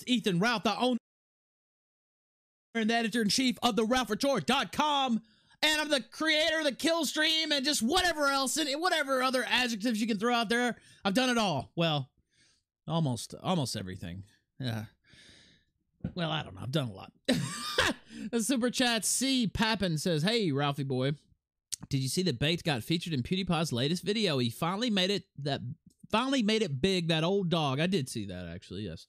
Ethan Ralph, the owner and the editor-in-chief of the RalphReport.com, and I'm the creator of the Killstream and just whatever else and whatever other adjectives you can throw out there. I've done it all. Well, almost everything. Yeah. Well, I don't know. I've done a lot. The super chat C Pappin says, "Hey, Ralphie boy, did you see that Bates got featured in PewDiePie's latest video? He finally made it big, that old dog." I did see that, actually, yes.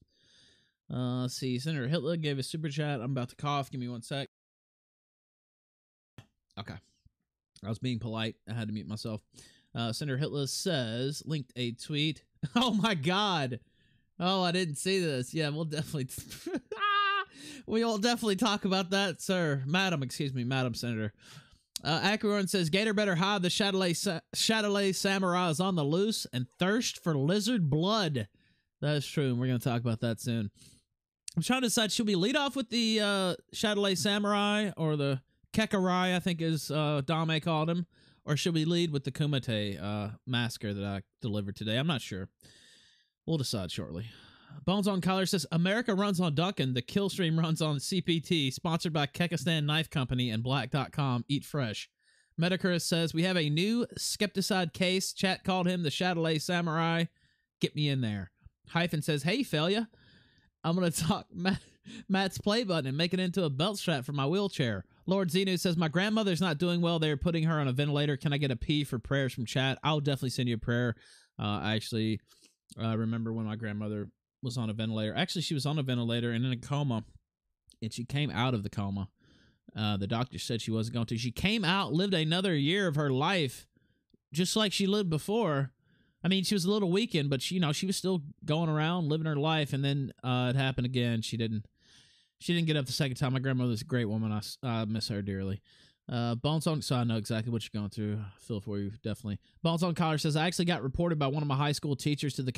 Let's see. Senator Hitler gave a super chat. I'm about to cough. Give me one sec. Okay. I was being polite. I had to mute myself. Senator Hitler says, linked a tweet. Oh, my God. Oh, I didn't see this. Yeah, we'll definitely... we'll definitely talk about that, sir. Madam Senator. Acuron says, Gator better hide the Chatelet Samurai is on the loose and thirst for lizard blood. That is true, and we're going to talk about that soon. I'm trying to decide, should we lead off with the Chatelet Samurai or the Kekarai, I think is Dame called him, or should we lead with the Kumite massacre that I delivered today? I'm not sure. We'll decide shortly. Bones on Collar says, America runs on Duncan. The Killstream runs on CPT, sponsored by Kekistan Knife Company and Black.com. Eat fresh. Metacurus says, we have a new Skepticide case. Chat called him the Chatelet Samurai. Get me in there. Hyphen says, hey, failure. I'm going to talk Matt's play button and make it into a belt strap for my wheelchair. Lord Zenu says, my grandmother's not doing well. They're putting her on a ventilator. Can I get a P for prayers from chat? I'll definitely send you a prayer. I actually remember when my grandmother was on a ventilator. Actually, she was on a ventilator and in a coma, and she came out of the coma. The doctor said she wasn't going to. She came out, lived another year of her life, just like she lived before. I mean, she was a little weakened, but she, she was still going around, living her life, and then it happened again. She didn't get up the second time. My grandmother's a great woman. I miss her dearly. Bones on, so I know exactly what you're going through. I feel for you, definitely. Bones on Collar says, I actually got reported by one of my high school teachers to the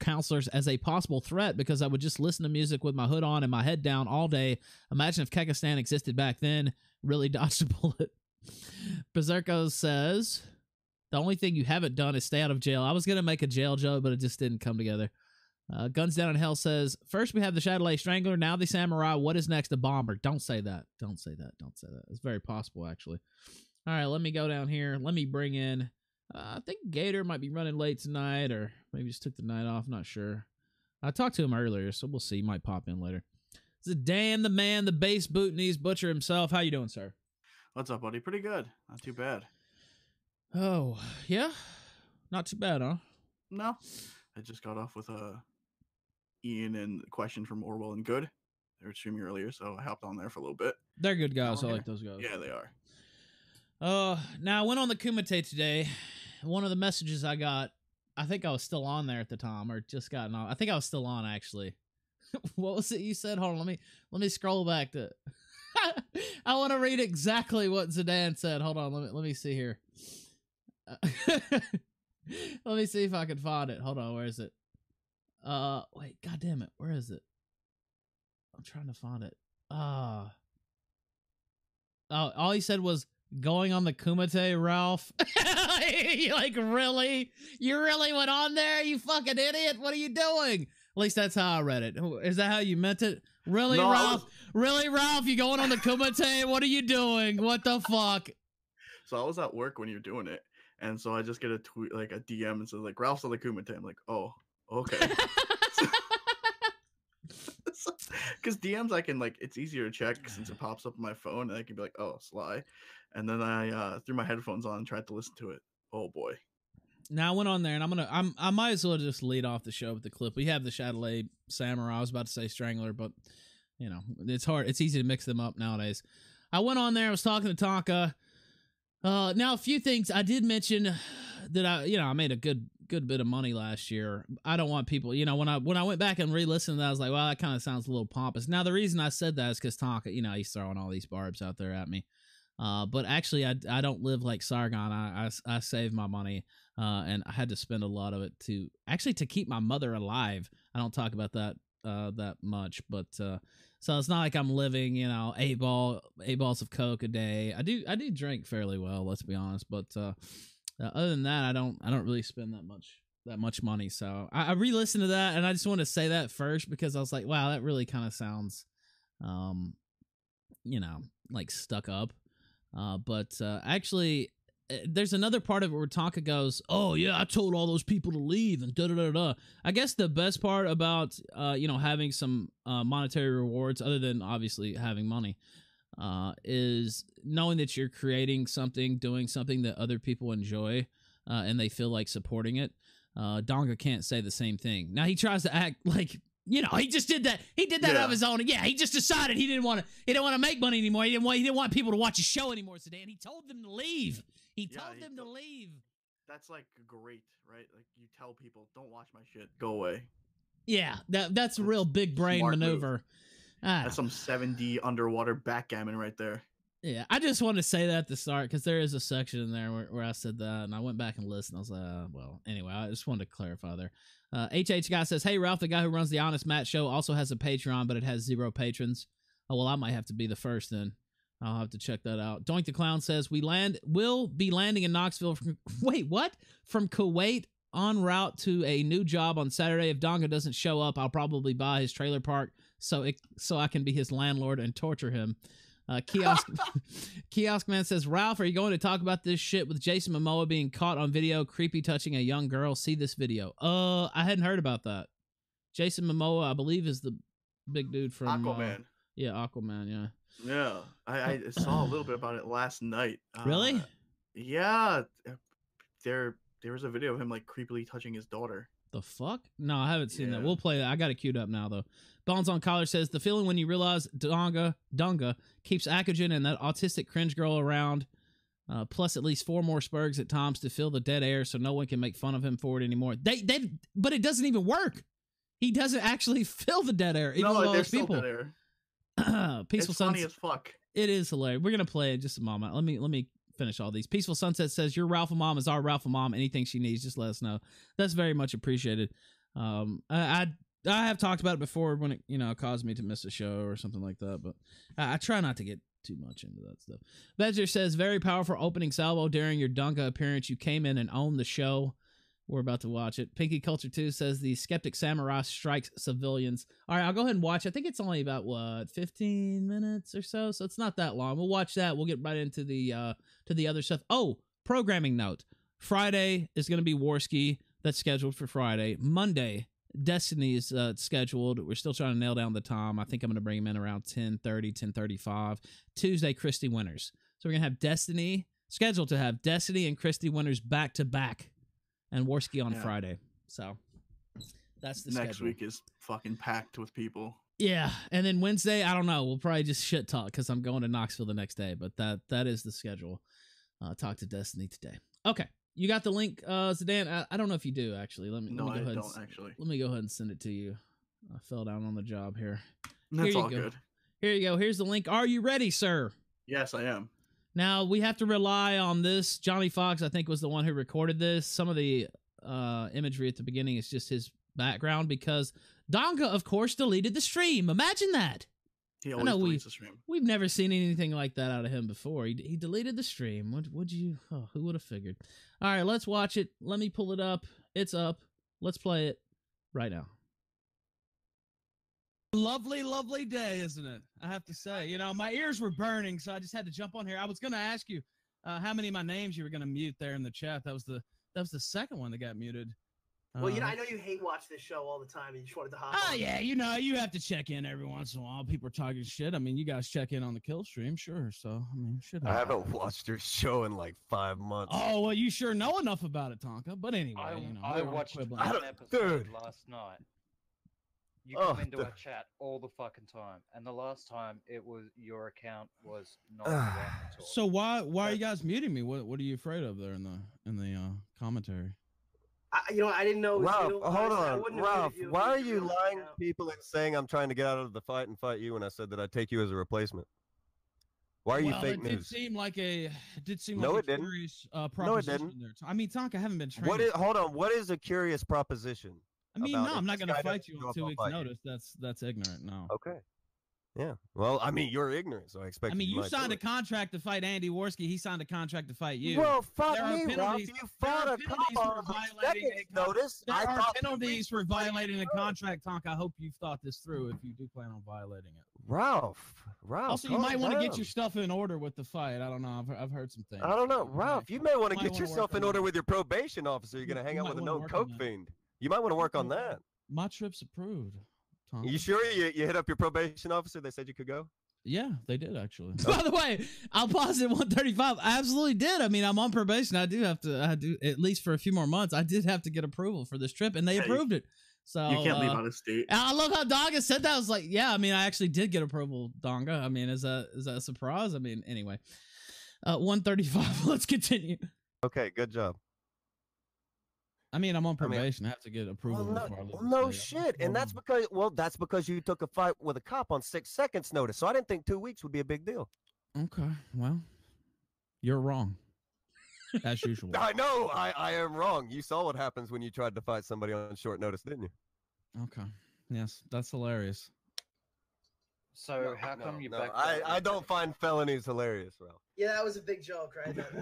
counselors as a possible threat because I would just listen to music with my hood on and my head down all day. Imagine if Kekistan existed back then. Really dodged a bullet. Berserko says, the only thing you haven't done is stay out of jail. I was going to make a jail joke, but it just didn't come together. Guns Down in Hell says, first we have the Chatelet Strangler, now the Samurai. What is next? A bomber. Don't say that. Don't say that. Don't say that. It's very possible, actually. All right, let me go down here. Let me bring in, I think Gator might be running late tonight, or maybe just took the night off. Not sure. I talked to him earlier, so we'll see. He might pop in later. This is Dan the man, the bass Bhutanese butcher himself. How you doing, sir? What's up, buddy? Pretty good. Not too bad. Oh, yeah? Not too bad, huh? No. I just got off with Ian and the question from Orwell and Good. They were streaming earlier, so I hopped on there for a little bit. They're good guys. I like those guys. Yeah, they are. Now I went on the Kumite today. One of the messages I got, I think I was still on there at the time, or just gotten on. I think I was still on, actually. What was it you said? Hold on, let me scroll back to I want to read exactly what Zidane said. Hold on, let me see here. Let me see if I can find it. Hold on, where is it? Wait, god damn it, where is it? I'm trying to find it. Oh, all he said was going on the Kumite, Ralph. Like, really? You really went on there, you fucking idiot? What are you doing? At least that's how I read it. Is that how you meant it? Really, no, Ralph? Really, Ralph? You going on the Kumite? What are you doing? What the fuck? So I was at work when you're doing it, and so I just get a tweet, like a DM, and says like Ralph's on the Kumite. I'm like, oh, okay. Because DMs I can, like, it's easier to check since it pops up on my phone, and I can be like, oh, Sly. And then I threw my headphones on and tried to listen to it. Oh boy. Now I went on there, and I might as well just lead off the show with the clip. We have the Chatelet Samurai. I was about to say Strangler, but it's hard. It's easy to mix them up nowadays. I went on there. I was talking to Tonka. Now a few things I did mention that I made a good bit of money last year. I don't want people, when I went back and re-listened to that, I was like, well, that kind of sounds a little pompous. Now the reason I said that is because Tonka, he's throwing all these barbs out there at me. But actually I don't live like Sargon. I save my money. And I had to spend a lot of it to keep my mother alive. I don't talk about that that much, but so it's not like I'm living, 8 balls of Coke a day. I do drink fairly well, let's be honest, but other than that, I don't really spend that much that much money. So I re-listened to that, and I just want to say that first because I was like, wow, that really kind of sounds, like stuck up. But actually, there's another part of it where Tonka goes, "Oh yeah, I told all those people to leave," and da da da da. I guess the best part about having some monetary rewards, other than obviously having money, is knowing that you're creating something, doing something that other people enjoy, and they feel like supporting it. Donga can't say the same thing. Now he tries to act like, he just did that. He did that of his own. Yeah, he just decided he didn't want to make money anymore. He didn't want people to watch his show anymore today, and he told them to leave. He told them to leave. That's like great, right? Like you tell people, don't watch my shit, go away. Yeah, that's a real big brain maneuver. That's some 7D underwater backgammon right there. Yeah, I just wanted to say that at the start because there is a section in there where I said that, and I went back and listened. I was like, well, anyway, I just wanted to clarify there. HH Guy says, "Hey, Ralph, the guy who runs the Honest Matt show also has a Patreon, but it has 0 patrons. Oh, well, I might have to be the first then. I'll have to check that out." Doink the Clown says, we'll be landing in Knoxville from, wait, what? From Kuwait en route to a new job on Saturday. If Donga doesn't show up, I'll probably buy his trailer park so I can be his landlord and torture him. Kiosk Man says, "Ralph, are you going to talk about this shit with Jason Momoa being caught on video creepy touching a young girl? See this video." I hadn't heard about that. Jason Momoa, I believe, is the big dude from Aquaman. Yeah, Aquaman. Yeah. Yeah, I saw a little bit about it last night. Really? Yeah, there was a video of him like creepily touching his daughter. The fuck? No, I haven't seen that. We'll play that. I got it queued up now, though. Bones on Collar says, "The feeling when you realize Dunga keeps Akagen and that autistic cringe girl around, plus at least 4 more Spurgs at times to fill the dead air so no one can make fun of him for it anymore." But it doesn't even work. He doesn't actually fill the dead air. Even with all those people. Dead air. Peaceful it's funny as fuck. It is hilarious. We're gonna play it in just a moment. Let me finish all these. Peaceful Sunset says, "Your Ralph Mom is our Ralph Mom. Anything she needs, just let us know." That's very much appreciated. I have talked about it before when it caused me to miss a show or something like that, but I try not to get too much into that stuff. Bedger says, "Very powerful opening salvo during your Dunga appearance. You came in and owned the show." We're about to watch it. Pinky Culture 2 says, "The Skeptic Samurai strikes civilians." All right, I'll go ahead and watch. I think it's only about 15 minutes or so it's not that long. We'll watch that. We'll get right into the other stuff. Oh, programming note: Friday is going to be Warski. That's scheduled for Friday. Monday, Destiny is scheduled. We're still trying to nail down the time. I think I'm going to bring him in around 10:30, 10:35. Tuesday, Christy Winters. So we're going to have Destiny, scheduled to have Destiny and Christy Winters back to back, and Warski on Friday. So that's the next schedule. Week is fucking packed with people. Yeah, and then Wednesday, I don't know. We'll probably just shit talk because I'm going to Knoxville the next day. But that is the schedule. Talk to Destiny today. Okay. You got the link, Zidane? I don't know if you do, actually. Let me go ahead. Let me go ahead and send it to you. I fell down on the job here. That's all good. Here you go. Here's the link. Are you ready, sir? Yes, I am. Now, we have to rely on this. Johnny Fox, I think, was the one who recorded this. Some of the imagery at the beginning is just his background because Donga, of course, deleted the stream. Imagine that. He always deletes the stream. We've never seen anything like that out of him before. He deleted the stream. Who would have figured? All right, let's watch it. Let me pull it up. It's up. Let's play it right now. Lovely, lovely day, isn't it? I have to say, my ears were burning, so I just had to jump on here. I was going to ask you how many of my names you were going to mute there in the chat. That was the second one that got muted. Well, I know you hate watch this show all the time, and you just wanted to hop on. Oh, yeah, you have to check in every once in a while. People are talking shit. I mean, you guys check in on the Killstream, sure. So, I mean, shit. I haven't watched your show in like 5 months. Oh, well, you sure know enough about it, Tonka. But anyway, I watched one episode last night. You come into our chat all the fucking time, and the last time your account was not allowed to talk. So why are you guys muting me? What are you afraid of there in the commentary? I didn't know. Ralph, hold on, Ralph. Why are you lying to people and saying I'm trying to get out of the fight and fight you when I said that I'd take you as a replacement? Why are you fake news? It did seem like a curious proposition. No, it didn't. There. I mean, Tonka, I haven't been trained. Hold on. What is a curious proposition? I mean, no, I'm not going to fight you on 2 weeks' notice. That's ignorant. No. Okay. Yeah. Well, I mean, you're ignorant, so I expect. I mean, you might signed do a it. contract to fight Andy Worski. He signed a contract to fight you. Well, fuck There are me, Ralph. penalties- You there fought are a penalties cop for on violating seconds a con- notice. There I are thought penalties for violating a contract, Tonka. I hope you've thought this through if you do plan on violating it. Ralph. Also, you calm might want to get down. your stuff in order with the fight. I don't know. I've heard some things. I don't know, Ralph. You may want to might get wanna yourself work in on order that. with your probation officer. You're gonna hang You out might with a wanna known work on coke that. fiend. You might want to work on that. My trip's approved. Tonka. You sure you hit up your probation officer? They said you could go. Yeah, they did actually. By the way, I'll pause at 135. I absolutely did. I mean, I'm on probation. I do at least for a few more months. I did have to get approval for this trip, and they approved it. So You can't leave out of state. I love how Donga said that. I was like, yeah, I mean, I actually did get approval, Donga. I mean, is that a surprise? I mean, anyway. 135. Let's continue. Okay, good job. I mean, I'm on probation. I have to get approval before I leave. No the state. shit, and that's because you took a fight with a cop on 6 seconds notice. So I didn't think 2 weeks would be a big deal. Okay, well, you're wrong. As usual. I know I am wrong. You saw what happens when you tried to fight somebody on short notice, didn't you? Okay. Yes, that's hilarious. So how come you back? I don't find felonies hilarious, Ralph. Yeah, that was a big joke, right? That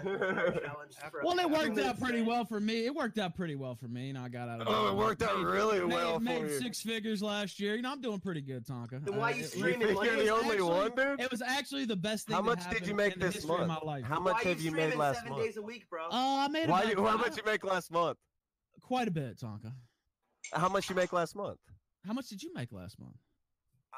challenge for Well, it worked 2 out minutes pretty straight. well for me. It worked out pretty well for me. You know, I got out of Oh, it worked out really made, well for made you. 6 figures last year. You know, I'm doing pretty good, Tonka. Then why you You streaming think money? you're the only one, dude? It was actually the best thing. How that much did happened you make in the this history of month? my life. How Why much you have you made streaming last 7 month? days a week, bro? I made How about much you make last month? quite a bit, Tonka. How much you make last month? How much did you make last month?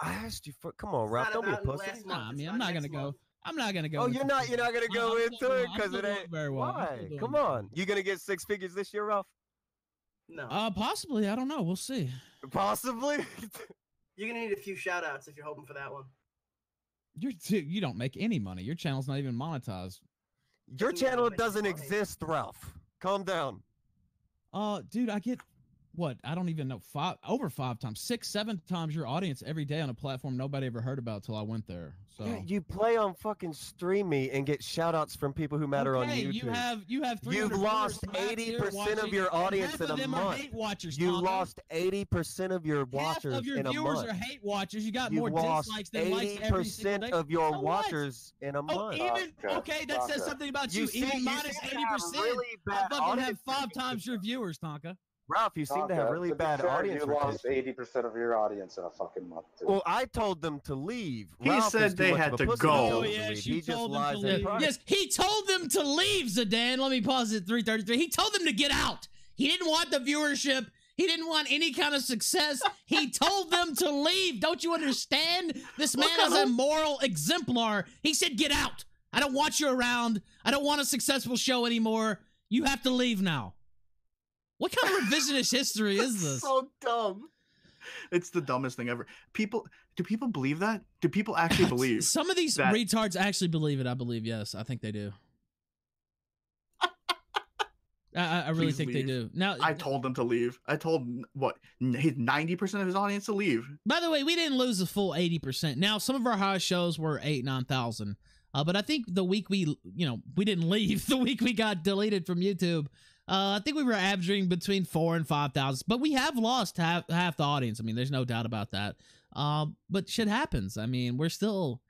I asked you for. Come on, It's Ralph. not Don't be a about pussy. last month, Nah, I it's mean, about I'm not next gonna go. month. I'm not gonna go. Oh, into you're not gonna go I'm into still it doing- I'm because still it doing ain't. very well. I'm Why? still doing Come good. on. You gonna get 6 figures this year, Ralph? No. Possibly. I don't know. We'll see. Possibly. You're gonna need a few shout outs if you're hoping for that one. You don't make any money. Your channel's not even monetized. Your Yeah, channel but doesn't money. exist, Ralph. Calm down. Dude, I get what? I don't even know. Over 5 times, 6, 7 times your audience every day on a platform nobody ever heard about till I went there. So Yeah, you play on fucking Stream Me and get shout outs from people who matter on okay, YouTube. you have 300 You've lost viewers max here 80% of watching, your and audience half in of a them are month. hate watchers, You Tonka. lost 80% of your Half watchers of your in a viewers month. are hate watchers. You got You've more lost dislikes than likes every single 80% day. of your So what? watchers in a Oh, month. even okay, that says something about you. Even minus seem to 80%. have really I bad fucking have audience 5 times your viewers, Tonka. Ralph, you seem to have really bad audience You lost retention. 80% of your audience in a fucking month, too. Well, I told them to leave. He Ralph said is too they much had of a to pussy go. tell them Oh, to yes, leave. you He just told them lies to in leave. private. Yes, he told them to leave, Zidane. Let me pause at 333. He told them to get out. He didn't want the viewership. He didn't want any kind of success. He told them to leave. Don't you understand? This man is a moral exemplar. He said, get out. I don't want you around. I don't want a successful show anymore. You have to leave now. What kind of revisionist history is this? So dumb. It's the dumbest thing ever. Do people believe that? Do people actually believe? Some of these that- retards actually believe it. I believe, yes. I think they do. I really Please think they leave. do. Now, I told them to leave. I told 90% of his audience to leave. by the way, we didn't lose the full 80%. Now, some of our highest shows were 9,000. But I think the week we didn't leave, the week we got deleted from YouTube, I think we were averaging between 4,000 and 5,000. But we have lost half the audience. I mean, there's no doubt about that. But shit happens. I mean, we're still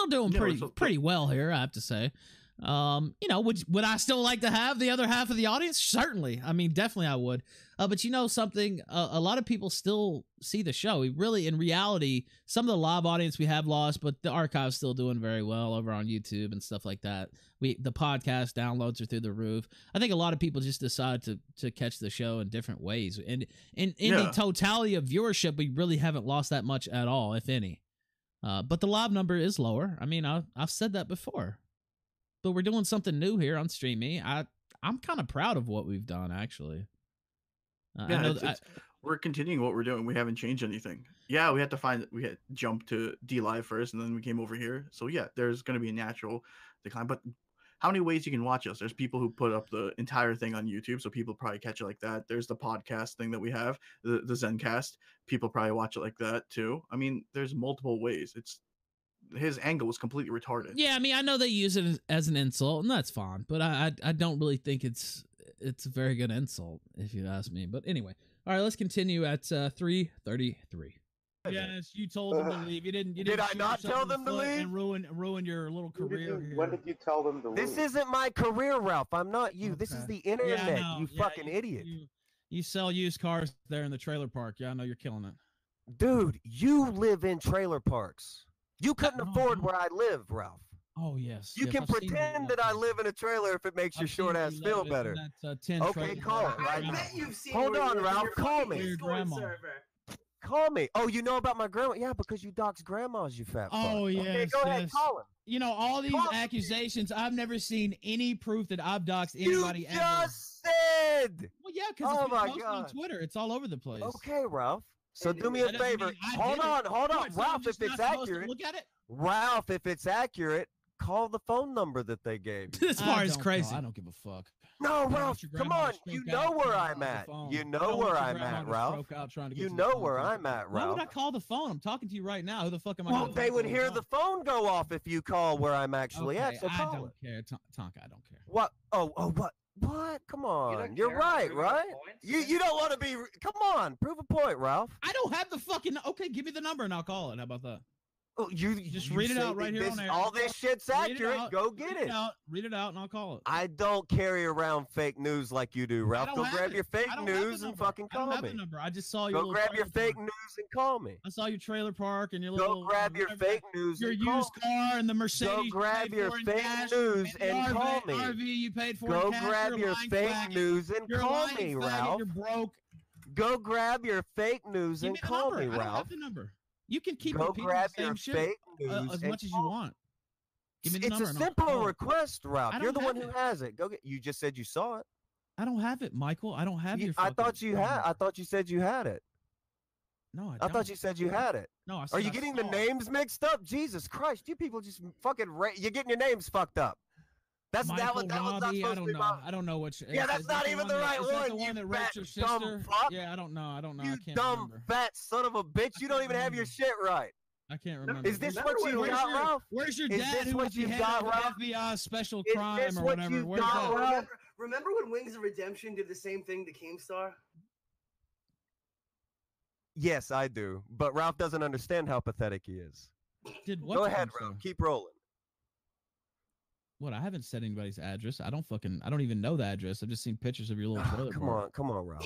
doing Yeah, pretty well here, I have to say. Would I still like to have the other half of the audience? Certainly. I mean, definitely I would. But you know something, a lot of people still see the show. We really, in reality, some of the live audience we have lost, but the archive's still doing very well over on YouTube and stuff like that. The podcast downloads are through the roof. I think a lot of people just decide to catch the show in different ways. And in the totality of viewership, we really haven't lost that much at all, if any. But the live number is lower. I mean, I've said that before. But we're doing something new here on Stream Me. I'm kind of proud of what we've done, actually. We're continuing what we're doing. We haven't changed anything. Yeah, we had jump to D Live first, and then we came over here. So yeah, there's going to be a natural decline. But how many ways you can watch us? There's people who put up the entire thing on YouTube, so people probably catch it like that. There's the podcast thing that we have, the Zencast. People probably watch it like that too. I mean, there's multiple ways. His angle was completely retarded. Yeah, I mean, I know they use it as an insult, and that's fine. But I don't really think it's a very good insult, if you ask me. But anyway, all right, let's continue at 333. Yes, you told them to leave. You didn't. Did I shoot not yourself tell in the them to foot leave? and ruin your little career here? When did you tell them to leave? This isn't my career, Ralph. I'm not you. This is Okay. the Yeah, I internet, know. you Yeah, fucking idiot. You sell used cars there in the trailer park. Yeah, I know you're killing it. Dude, you live in trailer parks. You couldn't No, I afford don't. where I live, Ralph. Oh yes. You yes, can I've seen pretend you that I live in a trailer if it makes your I've seen short ass you feel live in better. that, 10 Okay, trailer call park it right I now. bet you've seen Hold where you on, live in Ralph, your call fucking me. Your Discord grandma. server. Call me. Oh, you know about my grandma? Yeah, because you dox grandmas, you fat fuck. Oh Okay, yes. go ahead, yes. call him. You know all these Call him. accusations. I've never seen any proof that I've doxed anybody You ever. just said. Well, yeah, because Oh it's been my posted on God. Twitter. It's all over the place. Okay, Ralph. So And do me That a doesn't favor. mean I Hold did it. on, What, so I'm Ralph. If just it's not supposed to accurate, look at it. Ralph, if it's accurate, call the phone number that they gave you. This I part is don't know. crazy. I don't give a fuck. No, I don't Ralph, want your come grandma on. to You stroke know out where trying to I'm get at. the phone. You I know don't want where your I'm grandma at, to Ralph. stroke out trying to get You to the know phone. where I'm at, Why would Ralph. I call the phone? I'm talking to you right now. Who the fuck am I? Well, gonna they talk would to hear on the phone go off if you call where I'm actually Okay, at. So I call don't it. care, Tonka. I don't care. What? Oh, what? What? Come on. don't You're care about right, proving a right? point, You don't want to be. Come on, prove a point, Ralph. I don't have the fucking. Okay, give me the number and I'll call it. How about that? Oh, you Just you read it say out right that here on air. All this shit's Read it accurate. out, Go get it. Read it out, and I'll call it. I don't carry around fake news like you do, Ralph. don't Go have grab it. your fake I don't have the news and number. fucking I don't call have me. the number. I just saw your Go little grab your trailer fake park. news and call me. I saw your trailer park and your Go little. grab your whatever fake that- news Your and call used me. car and the Mercedes. Go you grab paid your for in fake cash, news the and call me. RV you paid for Go in cash. grab You're a your lying fake faggot. news and You're a call lying me, faggot. Ralph. You're broke. Go grab your fake news Give and me the call number. me, I don't Ralph. have the number. You can keep Go repeating grab the same your shit fake news as and much as you call me. want. Give me the It's number. a and I'll simple call it. request, Ralph. I You're don't the one have who it. has it. Go get. You just said you saw it. I don't have it, Michael. I don't have your. I fucking thought you phone had. number. I thought you said you had it. No, I I don't. thought you said you had it. No, I said Are you I getting saw the it. names mixed up? Jesus Christ, you people just fucking. You're getting your names fucked up. That's Michael, that was not Robbie, supposed I to don't be know. about. I don't know which. Yeah, that's is that not even one the that- right is that one, the you one that raped your fat dumb sister? fuck. Yeah, I don't know. I don't know. You I can't dumb remember. fat son of a bitch! You don't can't even have your remember. shit right. I can't remember. Is this Remember what when you we got, were- Ralph? Where's your Is dad this who what was you the head got, of Ralph? the FBI special Is crime this or what whatever? you Where's got, that? Ralph? Remember when Wings of Redemption did the same thing to Keemstar? Yes, I do. But Ralph doesn't understand how pathetic he is. Did what? Go to ahead, Keemstar? Ralph. Keep rolling. What? I haven't said anybody's address. I don't even know the address. I've just seen pictures of your little trailer. Come on, Ralph.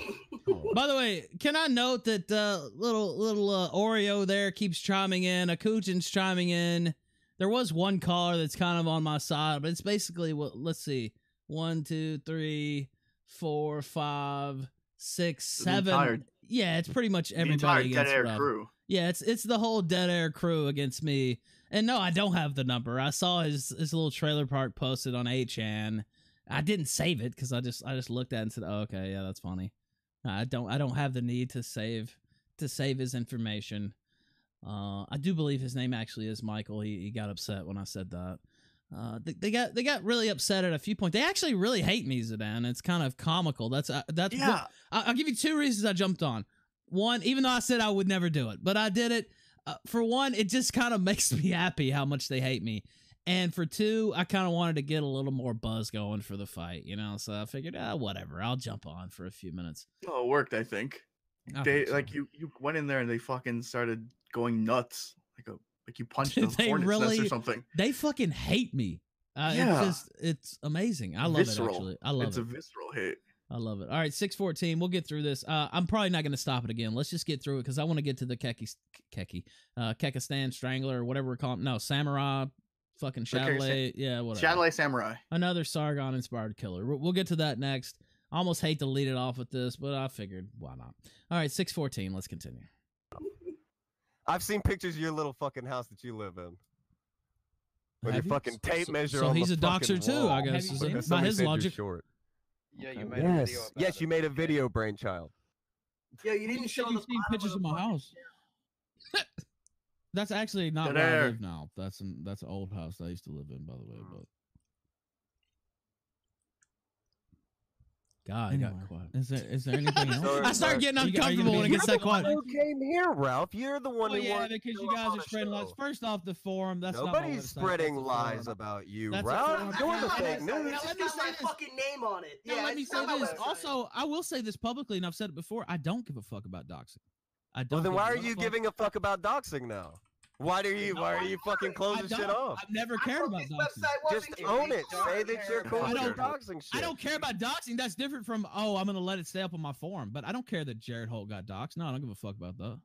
By the way, can I note that little Oreo there keeps chiming in, Akujin's chiming in. There was one caller that's kind of on my side, but it's basically let's see. 1, 2, 3, 4, 5, 6, The 7. entire- Yeah, it's pretty much The entire everybody Dead against Air Rob. crew. Yeah, it's the whole Dead Air crew against me. And no, I don't have the number. I saw his little trailer park posted on 8chan. I didn't save it because I just looked at it and said, oh, okay, yeah, that's funny. I don't have the need to save his information. I do believe his name actually is Michael. He got upset when I said that. They got really upset at a few points. They actually really hate me, Zidane. It's kind of comical. That's Yeah. I'll give you 2 reasons I jumped on. One, even though I said I would never do it, but I did it. For one, it just kind of makes me happy how much they hate me. And for 2, I kind of wanted to get a little more buzz going for the fight, So I figured, whatever, I'll jump on for a few minutes. Oh, it worked, I think. I They think so. like you went in there and they fucking started going nuts. Like you punched a They hornet's nest really- or something. They fucking hate me. Yeah. It's amazing. I love Visceral. it, actually. I love It's it. a visceral hate. I love it. All right, 6:14. We'll get through this. I'm probably not going to stop it again. Let's just get through it because I want to get to the Kekistan Strangler or whatever we're calling. No, Samurai, fucking Chatelet. Yeah, whatever. Chatelet Samurai. Another Sargon-inspired killer. We'll get to that next. I almost hate to lead it off with this, but I figured why not. All right, 6:14. Let's continue. I've seen pictures of your little fucking house that you live in. With your Have you? fucking tape measure So on he's the a doxer fucking too, wall. I guess. Have you is seen it? it? By Somebody his said you're logic. short. Yeah, Okay. you made a video Yes, about yes, it. you made a video, brainchild. Yeah, you You didn't said show you've the seen bottom pictures of the my fucking- house. That's actually not Dead where I air. live now. That's an old house I used to live in, by the way. But God, anyway, I got quiet. is there anything else? Sorry, I start getting Are you gonna uncomfortable be- when it gets that quiet. Who came here, Ralph? You're the one Well, who yeah, wanted to because show you up guys on are a spreading lies. show. First off, the forum. That's Nobody's not my website, spreading that's the lies forum. about you, That's a Ralph. forum. You're the Yeah, fake It's news. Now, just let me got say my this. fucking name on it. Now, Yeah, let me it's say not my this. website. Also, I will say this publicly, and I've said it before. I don't give a fuck about doxing. I don't. Well, then give why are one you fuck. giving a fuck about doxing now? Why are you fucking closing shit off? I've never cared about This doxing. website Just wasn't own it. don't Say that you're care cool about with your it. doxing shit. I don't care about doxing. That's different from, oh, I'm going to let it stay up on my forum. But I don't care that Jared Holt got doxed. No, I don't give a fuck about that.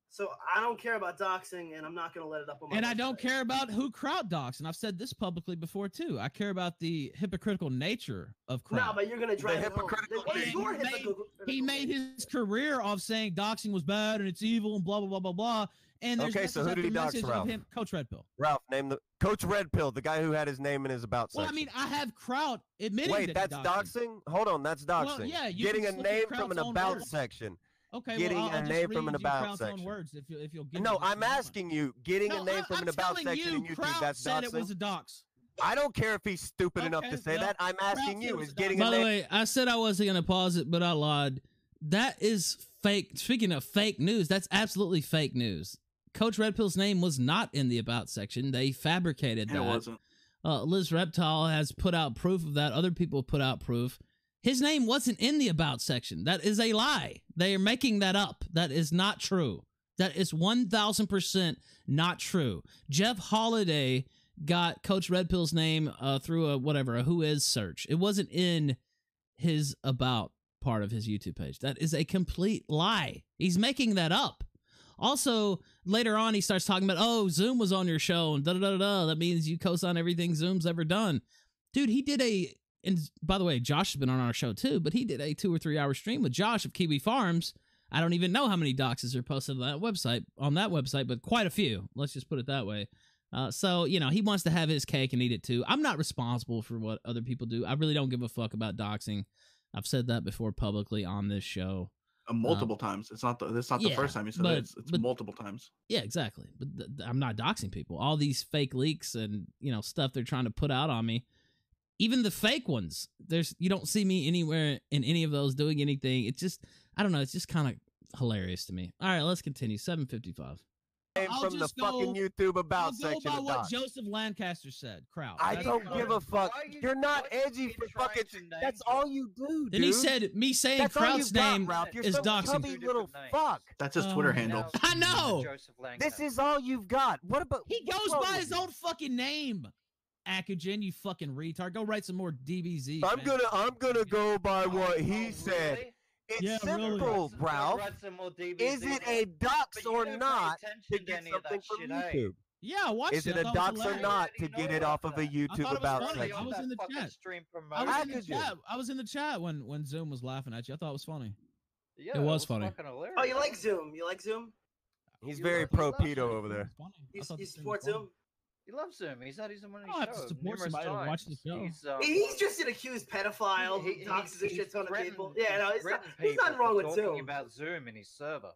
So I don't care about doxing, and I'm not going to let it up on my And I don't website. care about who Kraut doxed. And I've said this publicly before, too. I care about the hypocritical nature of No, Kraut. but you're going to drive it home. hypocritical What is nature. your He made- hypocritical He made his career off saying doxing was bad and it's evil and blah, blah, blah, blah, blah. And there's Okay, so message who did he after dox, message of Ralph? him, Coach Red Pill. Ralph, name the Coach Red Pill, the guy who had his name in his about Well, section. I mean, I have Kraut admitting Wait, that that's he doxed him. doxing? Hold on, that's doxing. Well, yeah, you getting a can look at name from Kraut's an own about words. section. Okay, getting well, I'll a just name from read an you about Kraut's own section. words if you'll give No, me just I'm a moment. asking you, getting No, a name from I'm an about telling section you, in YouTube, Kraut that's said it doxing? was a dox. I don't care if he's stupid enough to Okay, say well, that. I'm Kraut asking said it you, was is a getting dox. a By the name... way, I said I wasn't going to pause it, but I lied. That is fake. Speaking of fake news, that's absolutely fake news. Coach Red Pill's name was not in the about section. They fabricated that. It wasn't. Liz Reptile has put out proof of that. Other people put out proof. His name wasn't in the about section. That is a lie. They are making that up. That is not true. That is 1,000% not true. Jeff Holiday got Coach Red Pill's name through a who is search. It wasn't in his about part of his YouTube page. That is a complete lie. He's making that up. Also, later on, he starts talking about, oh, Zoom was on your show, and da-da-da-da. That means you co-sign everything Zoom's ever done. Dude, he did and by the way, Josh has been on our show too, but he did a 2 or 3 hour stream with Josh of Kiwi Farms. I don't even know how many doxes are posted on that website, but quite a few. Let's just put it that way. So, he wants to have his cake and eat it too. I'm not responsible for what other people do. I really don't give a fuck about doxing. I've said that before publicly on this show. Multiple times. It's not the yeah, first time you said but- it. It's multiple times. Yeah, exactly. But I'm not doxing people. All these fake leaks and stuff they're trying to put out on me, even the fake ones. You don't see me anywhere in any of those doing anything. It's just, I don't know. It's just kind of hilarious to me. All right, let's continue. 7:55. Name I'll from the just fucking go- YouTube I'll about go section by of what dox. Joseph Lancaster said. Kraut. I That's don't Kraut. give a fuck. Why are you- You're not why are you edgy for trying fucking... to name That's drop? all you do, dude. Then he said me saying That's all Kraut's you've got, name Ralph. You're is some doxing. chubby Two little different names. fuck. That's his Oh, Twitter man. handle. Now, I know. Joseph This Lancaster. is all you've got. What about... He goes what's wrong by with his you? own fucking name. Akagen, you fucking retard. Go write some more DBZ. I'm man. gonna go by what Oh, he said. really? It's Yeah, really. simple, Go Ralph. write some more DBZ Is it a then. dox But you or don't pay not attention to to get any of something that from shit, eh? YouTube? Yeah, I watched Is it I a thought dox was or hilarious. not to You know get it about off of a that. YouTube thought it was about funny. section? I was in the chat. Stream I promotion. was in the Akagen. chat. I was in the chat when Zoom was laughing at you. I thought it was funny. Yeah, It was funny. fucking hilarious. Oh, you like Zoom? You like Zoom? He's You very love- pro you love pedo Zoom. over there. It was funny. You, I thought you the stream support was funny. Zoom? You love Zoom. He's had his on I his don't have to show support numerous somebody to watch times. the show. He's just an accused pedophile who doxes a shit ton of people. Yeah, no, there's nothing wrong with talking Zoom. about Zoom in his server.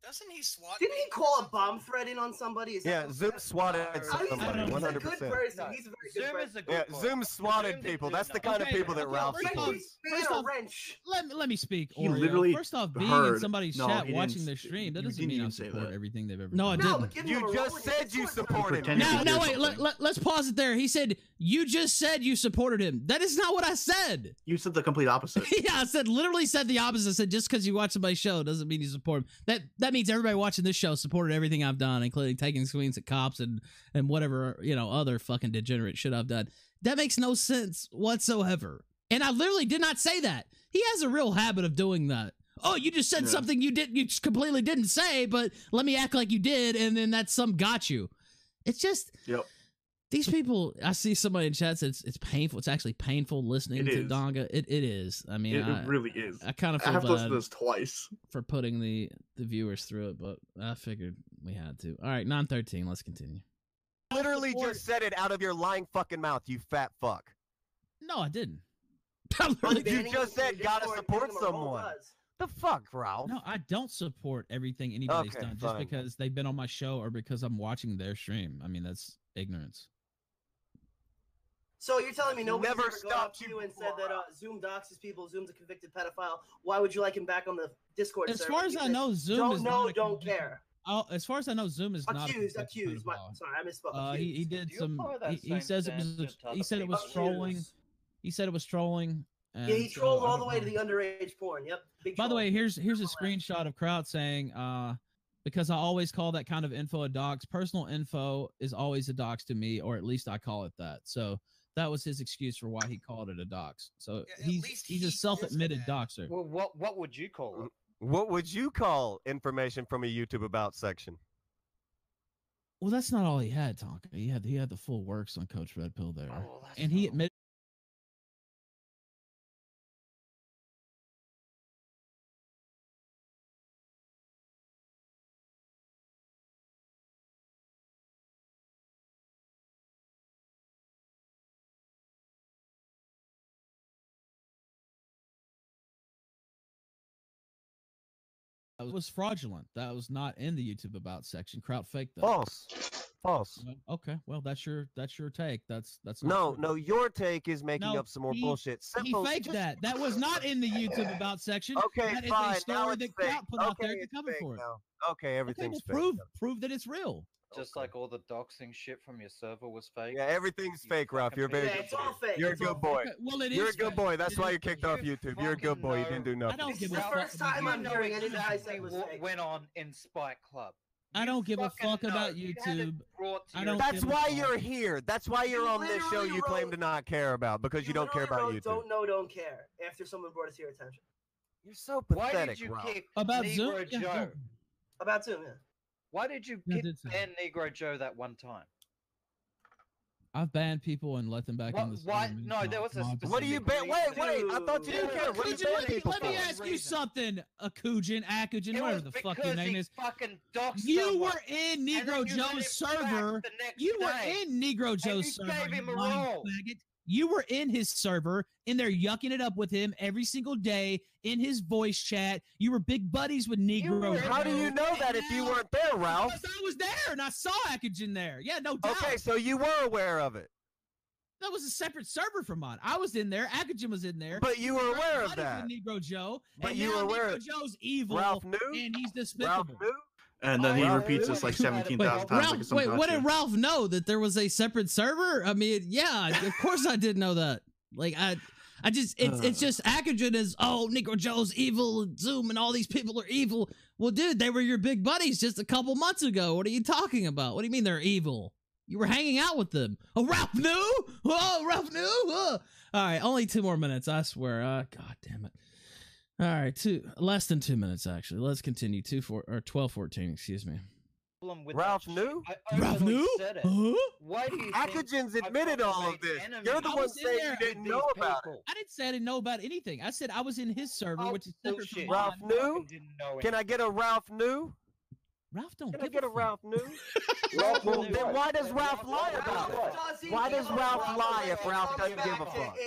Doesn't he SWAT? Didn't he people call or a something? bomb threat in on somebody? Is that Yeah, what- Zoom swatted No, Oh, somebody, he's a good 100%. person. No, He's a very good Zoom person. is a good Yeah, boy. Zoom swatted Zoom did people. do That's the nothing. kind of Okay, people that okay, Ralph first off- supports. Being First a off- wrench. Let me speak. He Oreo. literally First off, being in heard- somebody's no, chat he watching didn't their s- stream, that you doesn't didn't mean I even say support that. everything they've ever No, I done. didn't. No, but give him You a just rolling said hit. you It's sort of supported him. Pretending No, to no, do wait. something. Let's pause it there. He said, you just said you supported him. That is not what I said. You said the complete opposite. Yeah, literally said the opposite. I said, just because you watch somebody's show doesn't mean you support him. That means everybody watching this show supported everything I've done, including taking swings at cops and whatever, other fucking degenerate shit I've done. That makes no sense whatsoever. And I literally did not say that. He has a real habit of doing that. Oh, you just said Yeah. something you just completely didn't say, but let me act like you did, and then that's some got you. It's just Yep. these people. I see somebody in chat says it's painful. It's actually painful listening It to is. Donga. It is. I mean, It really is. I kind of I feel have to listen bad to this twice. for putting the viewers through it, but I figured we had to. All right, 9:13. Let's continue. Literally just said it out of your lying fucking mouth, you fat fuck. No, I didn't. I literally- You Unbanning just him from said gotta Discord, support giving him a roll someone. does. The fuck, Ralph? No, I don't support everything anybody's Okay, done just fine. because they've been on my show or because I'm watching their stream. I mean, that's ignorance. So you're telling me nobody's Never ever gone up stopped to you you and before, said that Zoom doxes people, Zoom's a convicted pedophile. Why would you like him back on the Discord As server? far as You I said, know, Zoom don't is know, not a don't convicted- care. Oh, as far as I know, Zoom is not a Accused. convicted Sorry, pedophile. I misspoke. He Accused. did Do you some. apply that He same says it was. standard to He other said it was people? trolling. Accused. He said it was trolling. And Yeah, he so trolled I all don't the way to know. the underage porn. Yep. Big By the troll. way, here's a screenshot of Kraut saying, because I always call that kind of info a dox. Personal info is always a dox to me, or at least I call it that. So that was his excuse for why he called it a dox. So he's a self-admitted doxer. Well, what would you call it? What would you call information from a YouTube about section? Well, that's not all he had, Tonka. He had the full works on Coach Red Pill there, and he admitted. That was fraudulent. That was not in the YouTube about section. Kraut faked that. False. Okay, well that's your take. That's not No, true. no. Your take is making No, up some more he- bullshit. Simple. He faked that. That was not in the YouTube about section. Okay, that is fine. a story Now it's that fake. Kraut put out Okay, there to it's cover fake for it. now. Okay, everything's okay, well, fake. prove that it's real. Just like all the doxing shit from your server was fake. Yeah, everything's fake, Ralph. You're a fucking very piece good of boy. shit. You're a good boy. Okay, well, it You're a is good fake. boy. That's It why is you're kicked fake. off YouTube. You're a good boy. You didn't do I nothing. don't This give is a the fuck. first time I'm know hearing any guy say it was what fake. went on in Spike Club. I don't give a fucking fuck know. about You had it YouTube. brought to I your don't That's give a why fuck. you're here. That's why you're on this show literally you claim wrote- to not care about because you don't care literally about wrote, YouTube. Don't know, don't care. After someone brought it to your attention. You're so Why pathetic, did you Ralph. kick About Negro Zoom? Yeah, Joe? don't- About Zoom, yeah. Why did you Yeah, I kick did say ban Negro Joe that one time? I've banned people and let them back in the Why? stream. No, there was a specific What do you ban? Wait, I thought you Dude, didn't care. What do you Akujin, ban let me, people let me for? ask you something, Akujin, It whatever was the fuck your because name he is. fucking doxed You someone, were in and Negro then you let him Joe's come back server. the next You were day, in Negro and Joe's you server. gave him you a lying roll. faggot. You were in his server, in there yucking it up with him every single day in his voice chat. You were big buddies with Negro. were- How do you know that if you weren't there, Ralph? Because I was there and I saw Akujin there. Yeah, no doubt. Okay, so you were aware of it. That was a separate server from mine. I was in there. Akujin was in there. But you were aware of Buddies that. with Negro Joe. But and you now were aware. Negro Joe's evil. Ralph knew? And he's Ralph despicable. knew? And then he Ralph repeats knew? this like 17,000 times. Ralph, like some wait, what gotcha. did Ralph know? That there was a separate server? I mean, yeah, of course I did know that. Like, I just, it's just Akujin is, oh, Negro Joe's evil, and Zoom, and all these people are evil. Well, dude, they were your big buddies just a couple months ago. What are you talking about? What do you mean they're evil? You were hanging out with them. Oh, Ralph knew? Oh, Ralph knew? Oh. All right, only 2 more minutes, I swear. God damn it. All right, less than 2 minutes, actually. Let's continue. 12:14, excuse me. Problem with Ralph that shit. knew? I Ralph openly knew? said it. Huh? Why do you think Akujin's I admitted fucking all of made this. enemies You're the I one was in saying there you with didn't these know about it. people? I didn't say I didn't know about anything. I said I was in his server, Oh, which is separate from bullshit. mine. Ralph knew? Fucking didn't know Can I get a Ralph knew? Ralph don't Can give I get a fuck. Ralph knew? Ralph Well, knew then what? why does Ralph lie about it? Why does Ralph lie if Ralph doesn't give a fuck?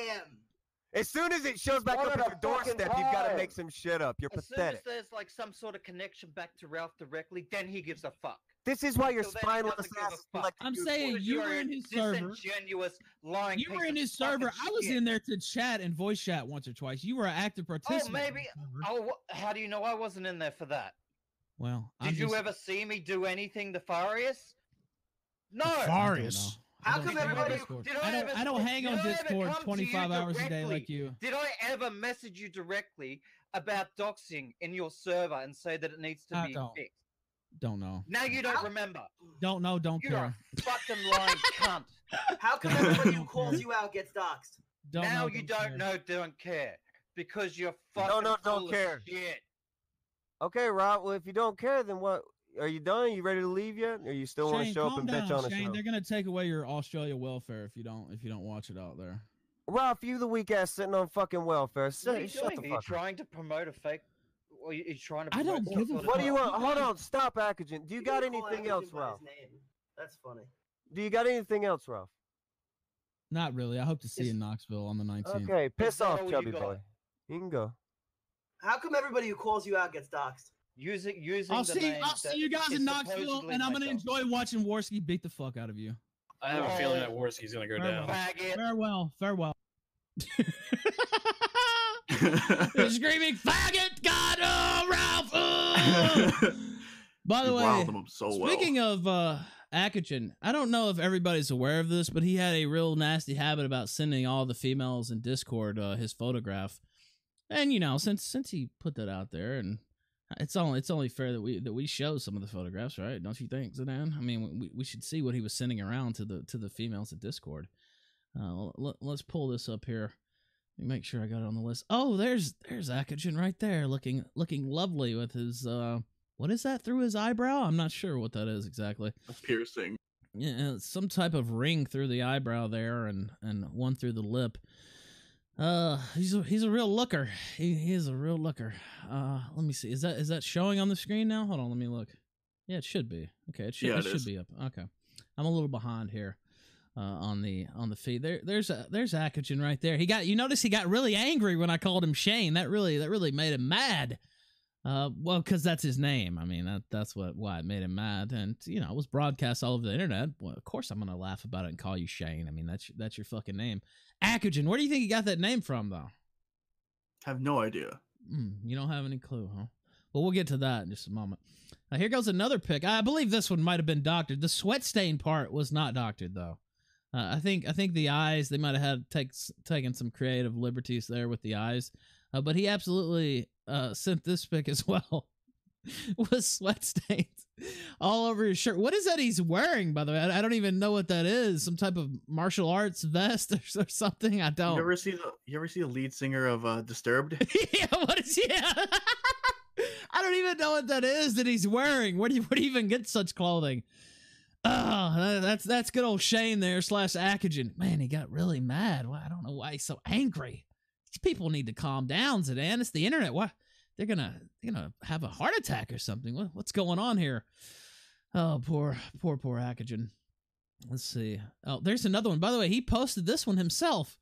As soon as it shows back One up at at a your doorstep, fucking you've got to time. make some shit up. You're As soon as pathetic. there's like some sort of connection back to Ralph directly, then he gives a fuck. This is why your Until then, he spineless doesn't give a asses fuck. like to I'm do saying Because you you're were a in his server. disingenuous, lying You were piece in of his server. fucking I was shit. in there to chat and voice chat once or twice. You were an active Oh, participant. maybe. Oh, how do you know I wasn't in there for that? Well, Did you ever see me do anything nefarious? No. Nefarious. How come everybody? I don't hang on Discord 25 hours a day like you. Did I ever message you directly about doxing in your server and say that it needs to I be don't. fixed? Don't know. Now you don't remember. Don't know. Don't You're care. a fucking lying cunt. How come everybody who calls you out gets doxxed? Don't Now know, you don't don't care. know, don't care. Because you're fucking don't full of care. shit. Okay, Rob. Well, if you don't care, then what? Are you done? Are you ready to leave yet? Or you still want to Shane, show up calm and bitch down, on the Shane. show? They're gonna take away your Australia welfare if you don't watch it out there. Ralph, you the weak ass sitting on fucking welfare. What are you Shut doing? the Are you fuck up. trying to promote a fake? Or are you trying to I promote don't some give a sort of- What do you want? Hold on, stop, Akujin. Do you got can call anything Akujin else, by Ralph? his name. That's funny. Do you got anything else, Ralph? Not really. I hope to see you in Knoxville on the 19th. Okay, piss that off, all you chubby got? boy. You can go. How come everybody who calls you out gets doxxed? Using I'll the see names that you guys is in Knoxville, supposedly and I'm gonna myself. enjoy watching Warski beat the fuck out of you. I have a feeling that Warski's gonna go down. Faggot. Farewell. Farewell. They're screaming, faggot! God, oh, Ralph! Oh! By the You way, riled them up so well. speaking of Akagen, I don't know if everybody's aware of this, but he had a real nasty habit about sending all the females in Discord his photograph. And you know, since he put that out there, and it's only fair that we show some of the photographs, right? Don't you think, Zidane? I mean, we should see what he was sending around to the females at Discord. Let's pull this up here. Let me make sure I got it on the list. Oh, there's Akagen right there, looking lovely with his what is that through his eyebrow? I'm not sure what that is exactly. A piercing. Yeah, some type of ring through the eyebrow there, and one through the lip. He's a real looker. He is a real looker. Let me see. Is that showing on the screen now? Hold on, let me look. Yeah, it should be. Okay, it should be up. Okay, I'm a little behind here. On the feed there's Akagen right there. You notice he got really angry when I called him Shane. That really made him mad. Well, because that's his name. I mean, that's why it made him mad. And you know, it was broadcast all over the internet. Well, of course I'm gonna laugh about it and call you Shane. I mean, that's your fucking name. Akagen. Where do you think he got that name from, though? Have no idea. You don't have any clue, huh? Well, we'll get to that in just a moment. Here goes another pic. I believe this one might have been doctored. The sweat stain part was not doctored, though. I think the eyes, they might have taken some creative liberties there with the eyes. But he absolutely sent this pic as well with sweat stains all over his shirt. What is that he's wearing, by the way? I don't even know what that is. Some type of martial arts vest or something? I don't. You ever see the lead singer of Disturbed? Yeah, I don't even know what that is that he's wearing. Where do you even get such clothing? Oh, that's good old Shane there / Akagen. Man, he got really mad. Well, I don't know why he's so angry. These people need to calm down, Zidane. It's the internet. Why they're gonna have a heart attack or something? What's going on here? Oh, poor Akagen. Let's see. Oh, there's another one. By the way, he posted this one himself.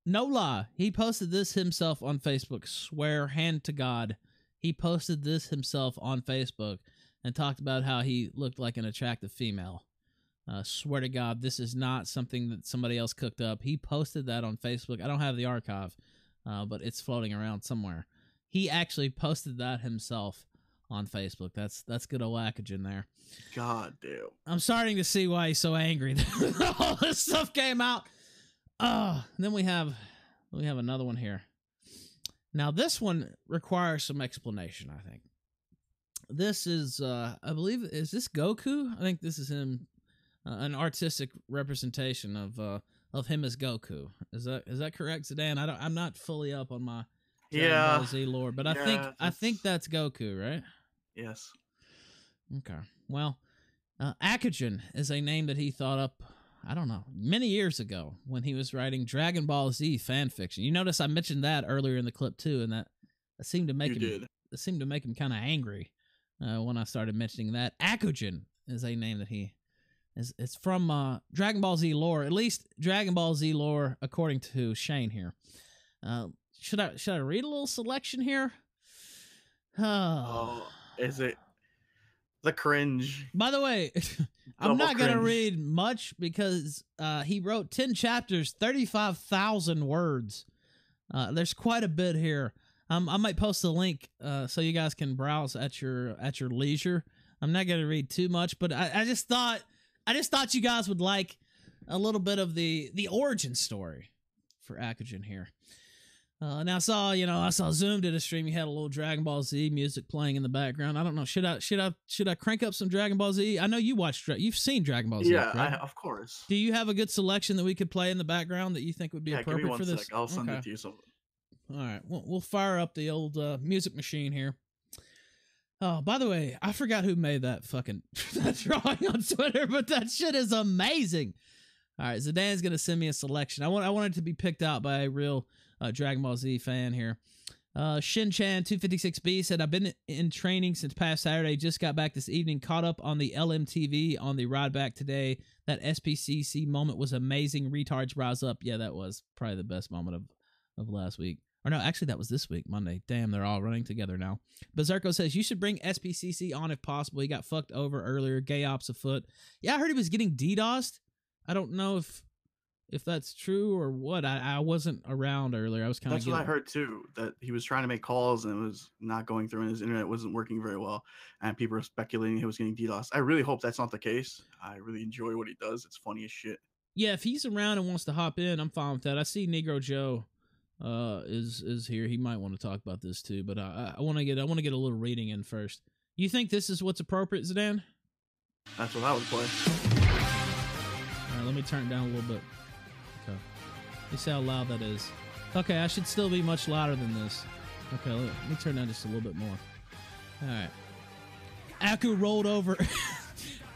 No lie, he posted this himself on Facebook. Swear, hand to God, he posted this himself on Facebook. And talked about how he looked like an attractive female. Swear to God, this is not something that somebody else cooked up. He posted that on Facebook. I don't have the archive, but it's floating around somewhere. He actually posted that himself on Facebook. That's good old Akagen there. God damn. I'm starting to see why he's so angry. All this stuff came out. And then we have another one here. Now this one requires some explanation, I think. This is, I believe, is this Goku? I think this is him, an artistic representation of him as Goku. Is that correct, Zidane? I'm not fully up on my Dragon Ball Z lore, but I think that's Goku, right? Yes. Okay. Well, Akagen is a name that he thought up, I don't know, many years ago when he was writing Dragon Ball Z fan fiction. You notice I mentioned that earlier in the clip too, and that seemed to make him kind of angry. When I started mentioning that. Akagen is a name that it's from Dragon Ball Z lore, at least Dragon Ball Z lore according to Shane here. Should I read a little selection here? Oh, is it the cringe? By the way, I'm not going to read much because he wrote 10 chapters, 35,000 words. There's quite a bit here. I might post a link so you guys can browse at your leisure. I'm not going to read too much, but I just thought you guys would like a little bit of the origin story for Akagen here. Now I saw Zoom did a stream. He had a little Dragon Ball Z music playing in the background. I don't know. Should I crank up some Dragon Ball Z? I know you've seen Dragon Ball Z. Yeah, right? of course. Do you have a good selection that we could play in the background that you think would be appropriate give me for this? Sec. I'll send it to you. All right, we'll fire up the old music machine here. Oh, by the way, I forgot who made that fucking that drawing on Twitter, but that shit is amazing. All right, Zidane's gonna send me a selection. I want it to be picked out by a real Dragon Ball Z fan here. Shinchan256B said, I've been in training since past Saturday. Just got back this evening. Caught up on the LMTV on the ride back today. That SPCC moment was amazing. Retards rise up. Yeah, that was probably the best moment of last week. Or no, actually, that was this week, Monday. Damn, they're all running together now. Berserko says, you should bring SPCC on if possible. He got fucked over earlier. Gay ops afoot. Yeah, I heard he was getting DDoSed. I don't know if that's true or what. I wasn't around earlier. I was kind of. That's what I heard too. That he was trying to make calls and it was not going through, and his internet wasn't working very well, and people were speculating he was getting DDoS. I really hope that's not the case. I really enjoy what he does. It's funny as shit. Yeah, if he's around and wants to hop in, I'm fine with that. I see Negro Joe is here. He might want to talk about this too, but I want to get a little reading in first. You think this is what's appropriate, Zidane? That's what I would play. All right, let me turn it down a little bit. Okay. You see how loud that is. Okay, I should still be much louder than this. Okay, let me turn down just a little bit more. All right. Aku rolled over.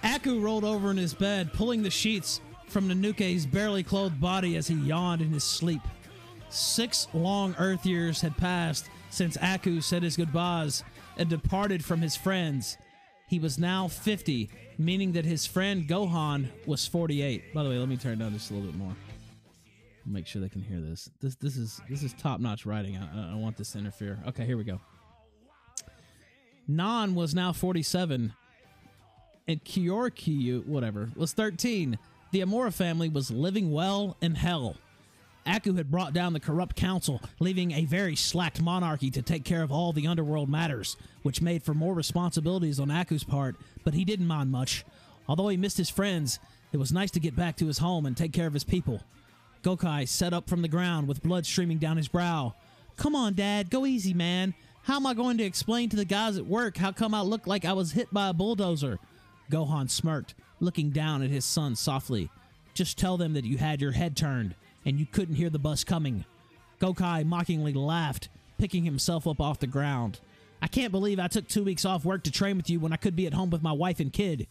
Aku rolled over in his bed, pulling the sheets from Nanuke's barely clothed body as he yawned in his sleep. 6 long Earth years had passed since Aku said his goodbyes and departed from his friends. He was now 50, meaning that his friend Gohan was 48. By the way, let me turn it down just a little bit more. Make sure they can hear this. This is top-notch writing. I don't want this to interfere. Okay, here we go. Nan was now 47, and Kyorkyu, whatever, was 13. The Amora family was living well in hell. Aku had brought down the corrupt council, leaving a very slack monarchy to take care of all the underworld matters, which made for more responsibilities on Aku's part, but he didn't mind much. Although he missed his friends, it was nice to get back to his home and take care of his people. Gokai sat up from the ground with blood streaming down his brow. Come on, Dad, go easy, man. How am I going to explain to the guys at work how come I look like I was hit by a bulldozer? Gohan smirked, looking down at his son softly. Just tell them that you had your head turned, and you couldn't hear the bus coming. Gokai mockingly laughed, picking himself up off the ground. I can't believe I took 2 weeks off work to train with you when I could be at home with my wife and kid.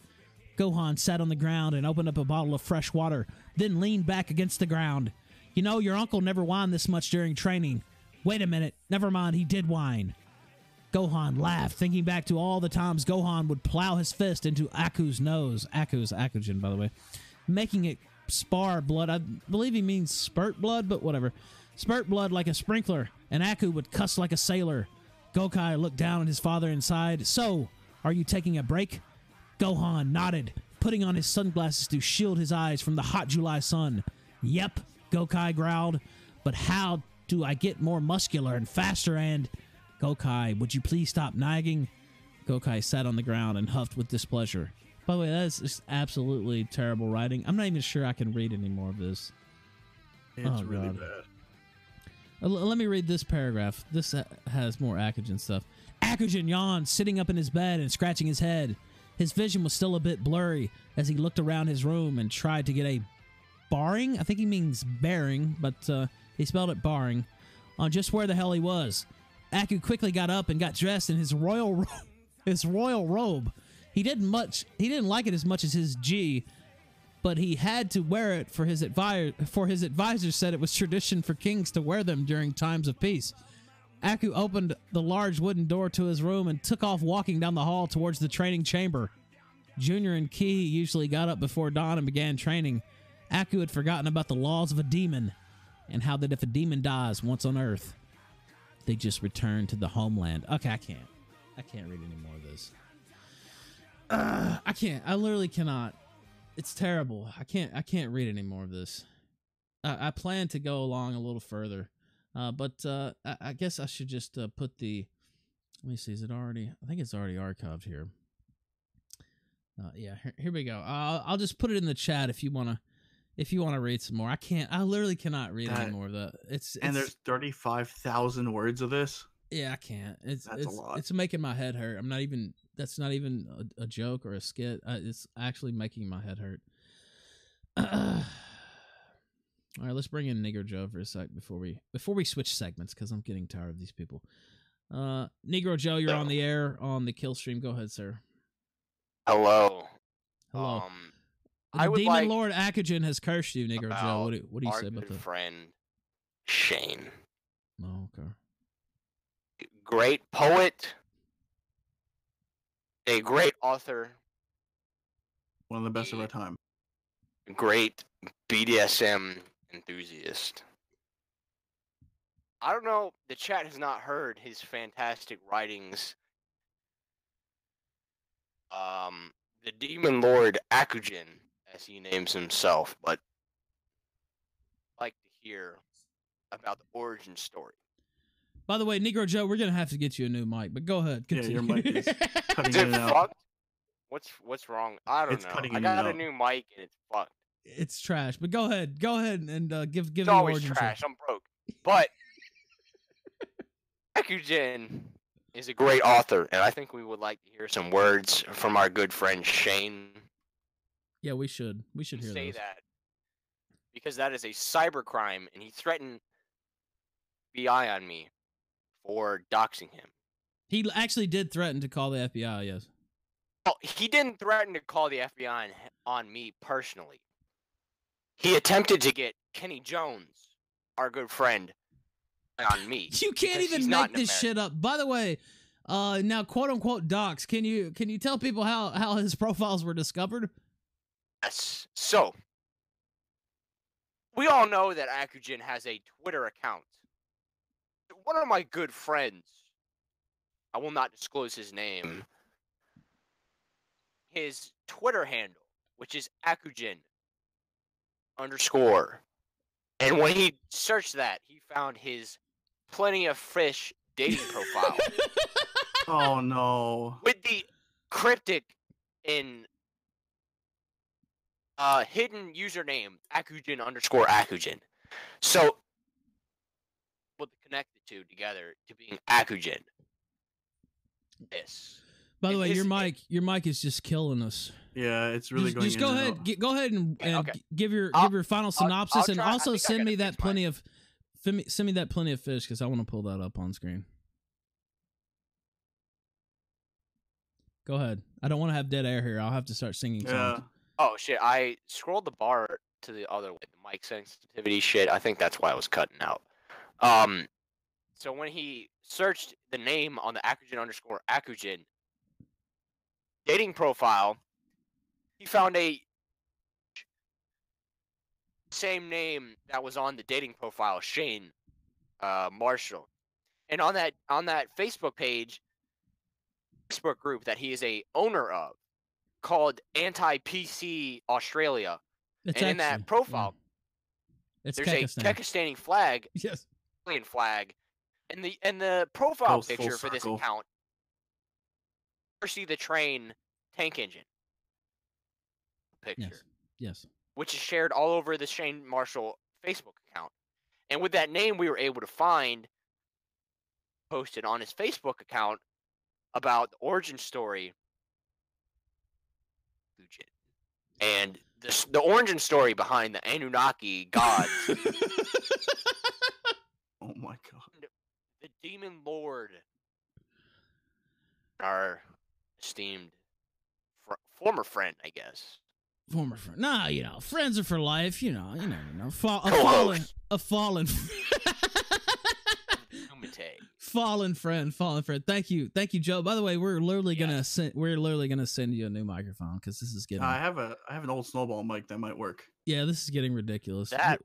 Gohan sat on the ground and opened up a bottle of fresh water, then leaned back against the ground. You know, your uncle never whined this much during training. Wait a minute, never mind, he did whine. Gohan laughed, thinking back to all the times Gohan would plow his fist into Aku's nose. Aku's Akujin, by the way. Making it spar blood. I believe he means spurt blood, but whatever. Spurt blood like a sprinkler, and Aku would cuss like a sailor. Gokai looked down at his father and sighed. So, are you taking a break? Gohan nodded, putting on his sunglasses to shield his eyes from the hot July sun. Yep, Gokai growled. But how do I get more muscular and faster and... Gokai, would you please stop nagging? Gokai sat on the ground and huffed with displeasure. By the way, that's just absolutely terrible writing. I'm not even sure I can read any more of this. It's really bad. Let me read this paragraph. This has more Akujin stuff. Akujin yawned, sitting up in his bed and scratching his head. His vision was still a bit blurry as he looked around his room and tried to get a bearing. I think he means bearing, but he spelled it barring, on just where the hell he was. Aku quickly got up and got dressed in his royal robe. He didn't like it as much as his G, but he had to wear it for his advisor said it was tradition for kings to wear them during times of peace. Aku opened the large wooden door to his room and took off walking down the hall towards the training chamber. Junior and Ki usually got up before dawn and began training. Aku had forgotten about the laws of a demon and how that if a demon dies once on Earth, they just return to the homeland. Okay, I can't read any more of this. I can't. I literally cannot. It's terrible. I can't read any more of this. I plan to go along a little further, but I guess I should just put the. Let me see. Is it already? I think it's already archived here. Yeah. Here we go. I'll just put it in the chat if you wanna read some more. I literally cannot read any more of that. It's there's 35,000 words of this. Yeah, I can't. It's a lot. It's making my head hurt. That's not even a joke or a skit. It's actually making my head hurt. All right, let's bring in Negro Joe for a sec before we switch segments because I'm getting tired of these people. Negro Joe, you're on the air on the Killstream. Go ahead, sir. Hello. Hello. I the would Demon like Lord Akugen has cursed you, Negro Joe. What do you our say about good that? friend Shane. Oh, okay. Great poet, a great author, One of the best of our time. great BDSM enthusiast. I don't know, the chat has not heard his fantastic writings. The Demon Lord Akugen, as he names himself, but hear about the origin story. By the way, Negro Joe, we're gonna have to get you a new mic, but go ahead. Yeah, your mic is cutting Is in it and out. fucked? What's wrong? I don't It's know. cutting I in got and a out. new mic and it's fucked. It's trash, but go ahead and give It's the always origin trash. story. I'm broke. But Akujin is a great author, and I think we would like to hear some words from our good friend Shane. Yeah, we should hear Say those. that because that is a cybercrime, and he threatened FBI on me for doxing him. He actually did threaten to call the FBI. Yes. Well, he didn't threaten to call the FBI on me personally. He attempted to get Kenny Jones, our good friend, on me. You can't because even he's not make an this shit up. By the way, now quote unquote docs. Can you tell people how his profiles were discovered? Yes. So we all know that Akujin has a Twitter account. One of my good friends, I will not disclose his name, his Twitter handle, which is Akujin _. And when he searched that, he found his Plenty of Fish dating profile Oh no. with the cryptic and hidden username Akujin _Akujin. So what connect the two together to being Akujin. Yes. By the And way, his- your mic is just killing us. Yeah, it's really going. Just go in and ahead, out. go ahead and Okay. give your final I'll synopsis, and try- I also think I send gotta me that fix mine. send me that Plenty of Fish because I want to pull that up on screen. Go ahead. I don't want to have dead air here. I'll have to start singing Yeah. songs. Oh shit! I scrolled the bar to the other way. The mic sensitivity shit. I think that's why I was cutting out. So when he searched the name on the Akujin _Akujin dating profile, he found a same name that was on the dating profile, Shane Marshall, and on that Facebook page, Facebook group that he is a owner of, called Anti-PC Australia. It's And in actually- that profile, It's there's Kekistan. a Kekistani flag, Yes. Australian flag, and the profile Goes full picture for this circle. account. You see the train tank engine picture, Yes. Yes. which is shared all over the Shane Marshall Facebook account. And with that name, we were able to find posted on his Facebook account about the origin story, and the origin story behind the Anunnaki gods. Oh my god. The demon lord, our esteemed former friend, I guess. Former friend. Nah, friends are for life. You know. Co-host. A fallen friend. Thank you, Joe. By the way, we're literally gonna send you a new microphone because this is getting. I have an old snowball mic that might work. Yeah, this is getting ridiculous. That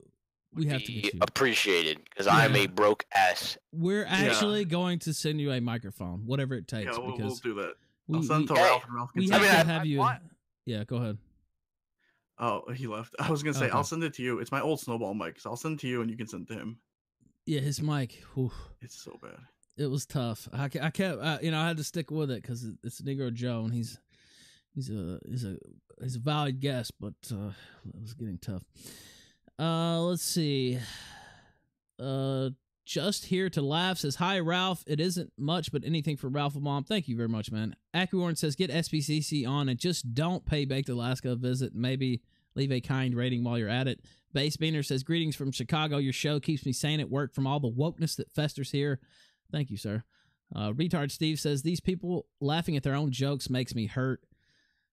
we have to be get you. appreciated because I'm a broke ass. We're actually going to send you a microphone, whatever it takes. Yeah, we'll because do that. we, I'll send it to Hey, Ralph, and Ralph can we send have it. to have you. want- Yeah, go ahead. Oh, he left. I was gonna say Okay. I'll send it to you. It's my old snowball mic, so I'll send it to you and you can send it to him. Yeah, his mic. Whew, It's so bad. it was tough. I kept, I had to stick with it because it's Negro Joe, and he's a valued guest, but it was getting tough. Let's see. Just here to laugh says, hi, Ralph. It isn't much, but anything for Ralph and Mom. Thank you very much, man. Acuorn says, get SPCC on and just don't pay Baked Alaska a visit. Maybe leave a kind rating while you're at it. Base Beaner says, greetings from Chicago. Your show keeps me sane at work from all the wokeness that festers here. Thank you, sir. Retard Steve says, these people laughing at their own jokes makes me hurt.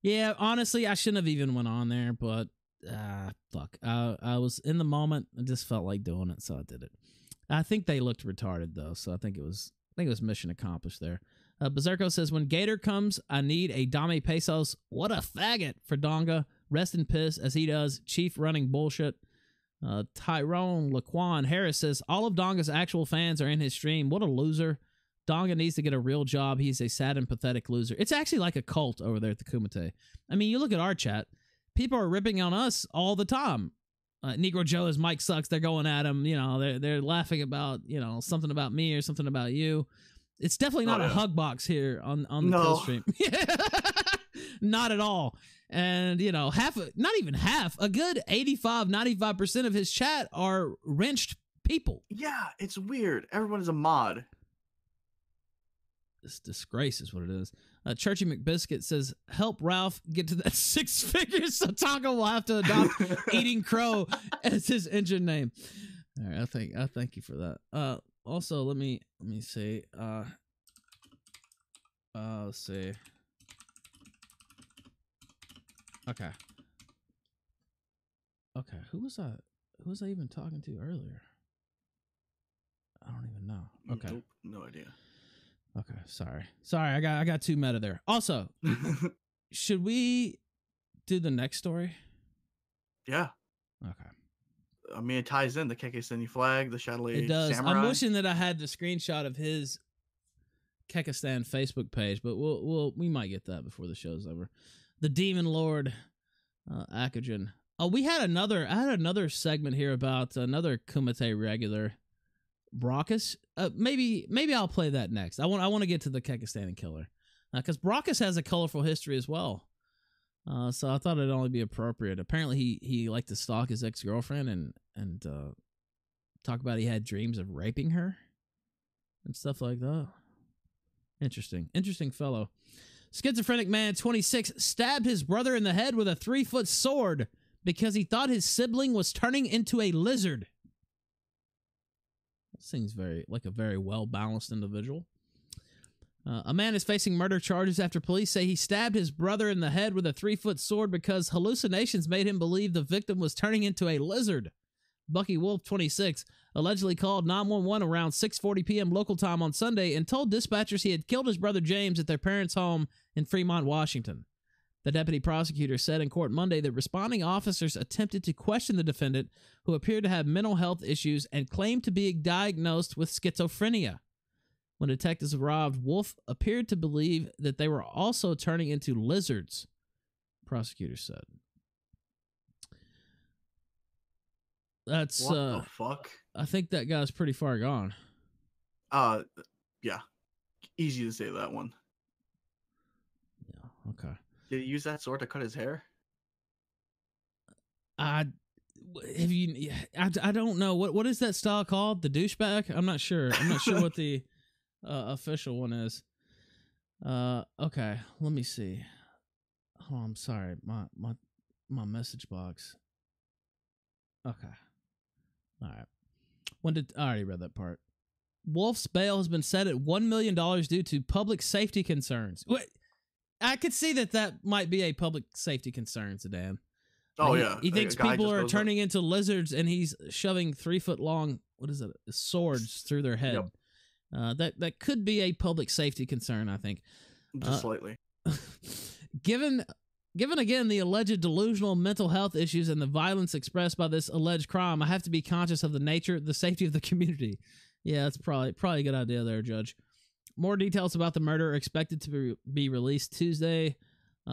Yeah, honestly, I shouldn't have even went on there, but fuck. I was in the moment. I just felt like doing it, so I did it. I think they looked retarded though, so I think it was mission accomplished there. Berserko says, when Gator comes, I need a Dame Pesos. What a faggot for Donga. Rest in piss as he does. Chief running bullshit. Tyrone Laquan Harris says, all of Donga's actual fans are in his stream. What a loser. Donga needs to get a real job. He's a sad and pathetic loser. It's actually like a cult over there at the Kumite. I mean, you look at our chat. People are ripping on us all the time. Negro Joe is Mike sucks. They're going at him. You know, they're laughing about, you know, something about me or something about you. It's definitely not a hug box here on the Killstream. Not at all. And, you know, not even half, a good 95% of his chat are wrenched people. Yeah, it's weird. Everyone is a mod. This disgrace is what it is. Churchy McBiscuit says, help Ralph get to that 6 figures so Taco will have to adopt Eating Crow as his engine name. All right, I thank you for that. Also, let me see. Let's see. Okay. Who was I even talking to earlier? I don't even know. Okay. Nope, no idea. Okay, sorry. I got too meta there. Also, should we do the next story? Yeah. Okay. I mean, it ties in the Kekistani flag, the Chatelet It does. Samurai. I'm wishing that I had the screenshot of his Kekistan Facebook page, but we might get that before the show's over. The Demon Lord, Akujin. Oh, I had another segment here about another Kumite regular, Brockus. Maybe I'll play that next. I want to get to the Kekistani killer, because Brockus has a colorful history as well. So I thought it'd only be appropriate. Apparently he liked to stalk his ex-girlfriend and talk about he had dreams of raping her and stuff like that. Interesting fellow. Schizophrenic man 26 stabbed his brother in the head with a 3-foot sword because he thought his sibling was turning into a lizard. Seems like a very well-balanced individual. A man is facing murder charges after police say he stabbed his brother in the head with a 3-foot sword because hallucinations made him believe the victim was turning into a lizard. Bucky Wolf, 26, allegedly called 911 around 6:40 p.m. local time on Sunday and told dispatchers he had killed his brother James at their parents' home in Fremont, Washington. The deputy prosecutor said in court Monday that responding officers attempted to question the defendant, who appeared to have mental health issues and claimed to be diagnosed with schizophrenia. When detectives arrived, Wolf appeared to believe that they were also turning into lizards, prosecutors said. That's what the fuck? I think that guy's pretty far gone. Yeah. Easy to say that one. Yeah, okay. Did he use that sword to cut his hair? I don't know. What is that style called? The douchebag? I'm not sure. I'm not sure what the official one is. Okay, let me see. Oh, I'm sorry. My message box. Okay. All right. I already read that part. Wolf's bail has been set at $1 million due to public safety concerns. I could see that might be a public safety concern, Sedan. Oh, yeah. He thinks people are turning into lizards and he's shoving 3-foot long, swords through their head. Yep. That could be a public safety concern, I think. Just slightly. Given again the alleged delusional mental health issues and the violence expressed by this alleged crime, I have to be conscious of the nature, the safety of the community. Yeah, that's probably a good idea there, Judge. More details about the murder are expected to be released Tuesday.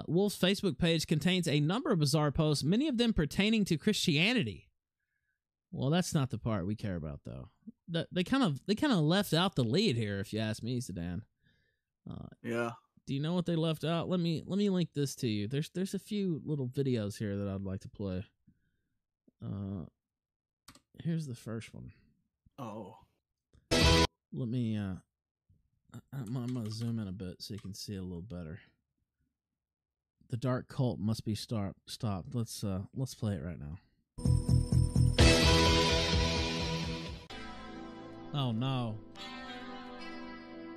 Wolf's Facebook page contains a number of bizarre posts, many of them pertaining to Christianity. Well, that's not the part we care about, though. They kind of left out the lead here, if you ask me, Sedan. Yeah. Do you know what they left out? Let me link this to you. There's a few little videos here that I'd like to play. Here's the first one. Oh. Let me I'm gonna zoom in a bit so you can see a little better. The dark cult must be stopped. Let's play it right now. Oh no.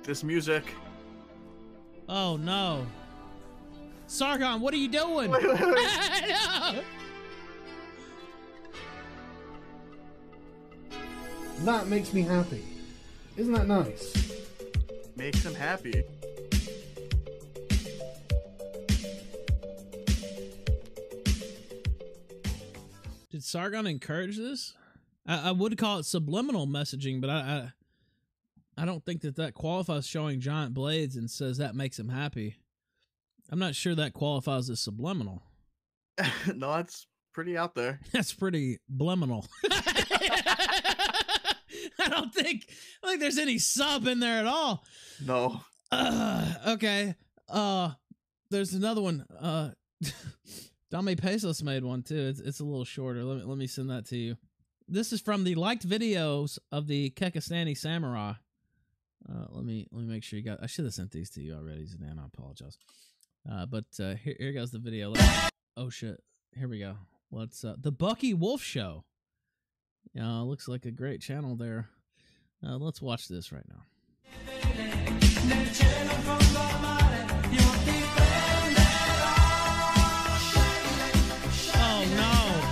This music. Oh no. Sargon, what are you doing? Wait. No. That makes me happy. Isn't that nice? Makes him happy. Did Sargon encourage this? I would call it subliminal messaging, but I don't think that qualifies showing giant blades and says that makes him happy. I'm not sure that qualifies as subliminal. No, that's pretty out there. That's pretty bliminal. I don't think there's any sub in there at all. No. Okay. There's another one. Dame Pesos made one too. It's a little shorter. Let me send that to you. This is from the liked videos of the Kekistani Samurai. Let me make sure you got. I should have sent these to you already, Zidane. I apologize. But here goes the video. Oh shit. Here we go. Let's the Bucky Wolf Show. Looks like a great channel there. Let's watch this right now. Oh no.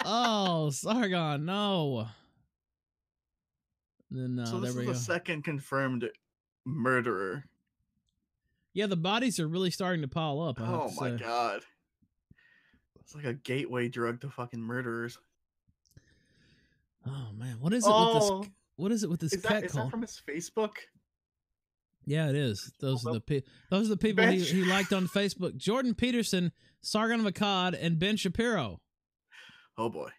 Oh, Sargon, no. Then so this there we is go. the second confirmed murderer. Yeah, the bodies are really starting to pile up. Oh my god. It's like a gateway drug to fucking murderers. Oh man, what is it with this? What is it with this cat is call? that from his Facebook? Yeah, it is. Those are the people he liked on Facebook. Jordan Peterson, Sargon of Akkad, and Ben Shapiro. Oh boy.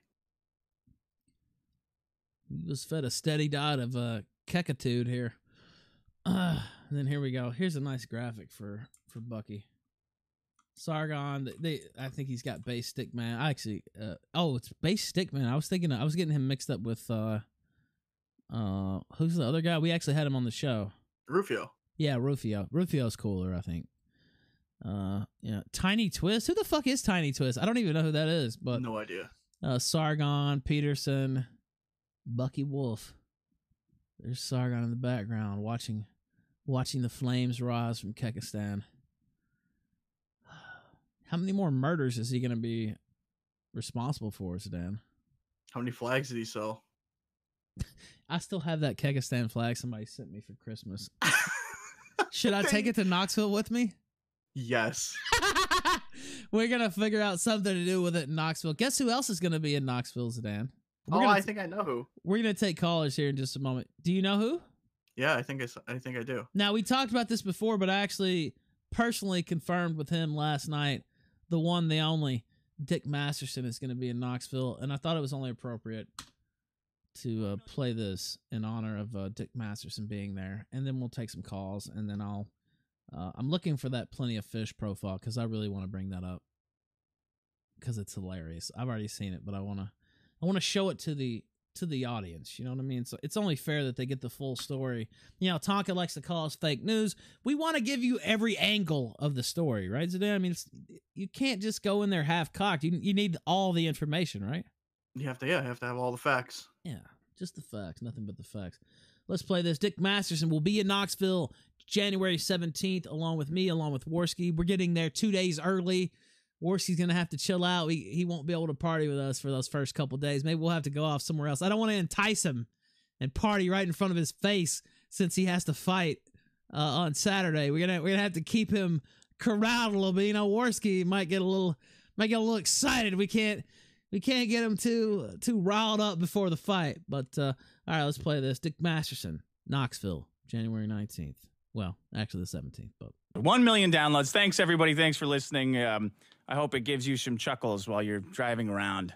He was fed a steady diet of kekitude here. And then here we go. Here's a nice graphic for Bucky. Sargon, I think he's got Base Stickman. I actually it's Base Stickman. I was getting him mixed up with who's the other guy? We actually had him on the show. Rufio. Yeah, Rufio. Rufio's cooler, I think. Yeah, Tiny Twist. Who the fuck is Tiny Twist? I don't even know who that is, but no idea. Sargon, Peterson, Bucky Wolf. There's Sargon in the background watching the flames rise from Kekistan. How many more murders is he going to be responsible for, Zidane? How many flags did he sell? I still have that Kekistan flag somebody sent me for Christmas. Should I take it to Knoxville with me? Yes. We're going to figure out something to do with it in Knoxville. Guess who else is going to be in Knoxville, Zidane? I think I know who. We're going to take callers here in just a moment. Do you know who? Yeah, I think I do. Now, we talked about this before, but I actually personally confirmed with him last night, the one, the only, Dick Masterson is going to be in Knoxville, and I thought it was only appropriate to play this in honor of Dick Masterson being there, and then we'll take some calls, and then I'm looking for that Plenty of Fish profile because I really want to bring that up because it's hilarious. I've already seen it, but I want to show it to the audience. You know what I mean? So it's only fair that they get the full story. Tonka likes to call us fake news. We want to give you every angle of the story, right, Zidane? I mean, you can't just go in there half-cocked. You need all the information, right? You have to have all the facts. Yeah, just the facts, nothing but the facts. Let's play this. Dick Masterson will be in Knoxville January 17th, along with me, along with Worski. We're getting there 2 days early. Worski's going to have to chill out. He won't be able to party with us for those first couple days. Maybe we'll have to go off somewhere else. I don't want to entice him and party right in front of his face since he has to fight on Saturday. We're gonna have to keep him corralled a little bit. Worski might get a little excited. We can't get him too riled up before the fight. But all right, let's play this. Dick Masterson, Knoxville, January 19th. Well, actually the 17th, but 1 million downloads. Thanks everybody. Thanks for listening. I hope it gives you some chuckles while you're driving around,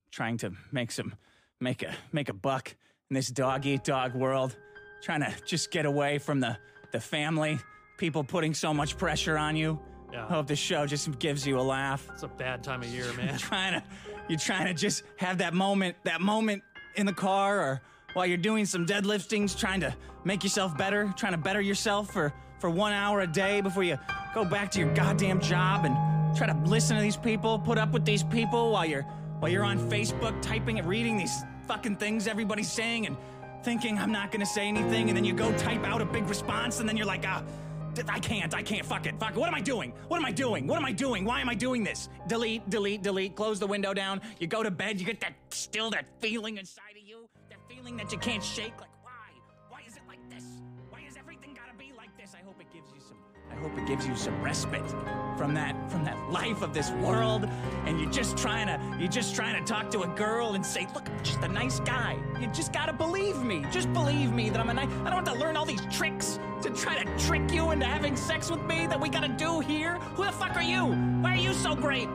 trying to make a buck in this dog-eat-dog world, trying to just get away from the family, people putting so much pressure on you. Yeah. I hope this show just gives you a laugh. It's a bad time of year, man. You're trying to just have that moment in the car or while you're doing some deadliftings, trying to make yourself better, trying to better yourself for 1 hour a day before you go back to your goddamn job and try to listen to these people, put up with these people while you're on Facebook typing and reading these fucking things everybody's saying and thinking I'm not gonna say anything, and then you go type out a big response and then you're like, I can't, fuck it. What am I doing? Why am I doing this? Delete, close the window down, you go to bed, you get that feeling inside of you, that feeling that you can't shake, like why is it like this? Why is everything gotta be like like this, I hope it gives you some respite from that life of this world, and you're just trying to talk to a girl and say, look, I'm just a nice guy. You just gotta believe me. Just believe me that I'm a nice. I don't have to learn all these tricks to try to trick you into having sex with me that we gotta do here. Who the fuck are you? Why are you so great?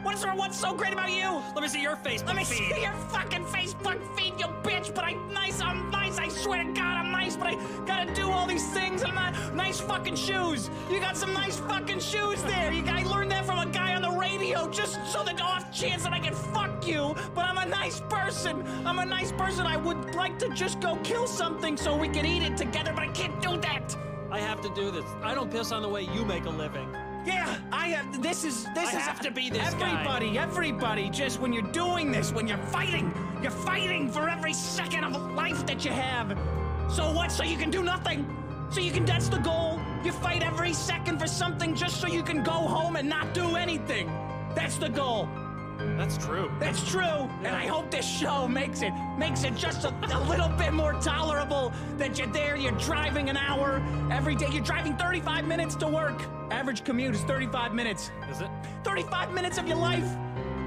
What's so great about you? Let me see your Facebook Let me feed. see your fucking Facebook feed, you bitch. But I'm nice. I swear to God, I'm nice. But I gotta do all these things. I'm not nice fucking shoes. You got some nice fucking shoes there. I learned that from a guy on the radio, just so the off chance that I can fuck you. But I'm a nice person. I would like to just go kill something so we can eat it together, but I can't do that. I have to do this. I don't piss on the way you make a living. Yeah, I have. This is. I have to be this guy. Everybody. Just when you're doing this, when you're fighting for every second of life that you have. So what? So you can do nothing. So you can. That's the goal. You fight every second for something just so you can go home and not do anything. That's the goal. That's true. That's true. Yeah. And I hope this show makes it just a little bit more tolerable that you're there, you're driving an hour every day. You're driving 35 minutes to work. Average commute is 35 minutes. Is it? 35 minutes of your life.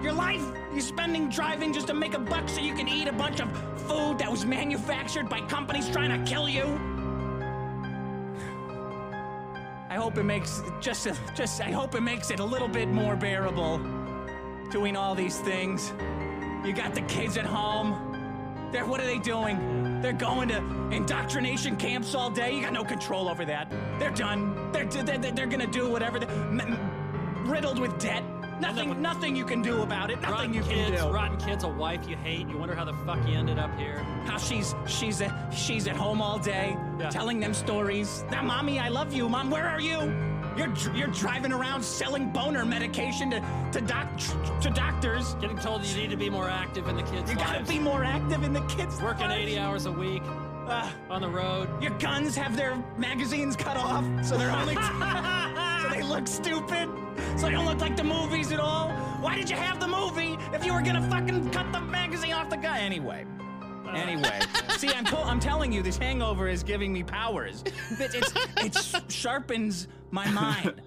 You're spending driving just to make a buck so you can eat a bunch of food that was manufactured by companies trying to kill you. I hope it makes I hope it makes it a little bit more bearable. Doing all these things. You got the kids at home. What are they doing? They're going to indoctrination camps all day. You got no control over that. They're done. They're gonna do whatever. Riddled with debt. Nothing you can do about it. Nothing you can do. Rotten kids, a wife you hate. You wonder how the fuck you ended up here. How she's at home all day, telling them stories. Now, mommy, I love you. Mom, where are you? You're driving around selling boner medication to doctors. Getting told you need to be more active in the kids' You gotta be more active in the kids' Working lives. 80 hours a week on the road. Your guns have their magazines cut off, so they're only so they look stupid. So they don't look like the movies at all. Why did you have the movie if you were gonna fucking cut the magazine off the gun? Anyway. See, I'm telling you, this hangover is giving me powers. It sharpens my mind.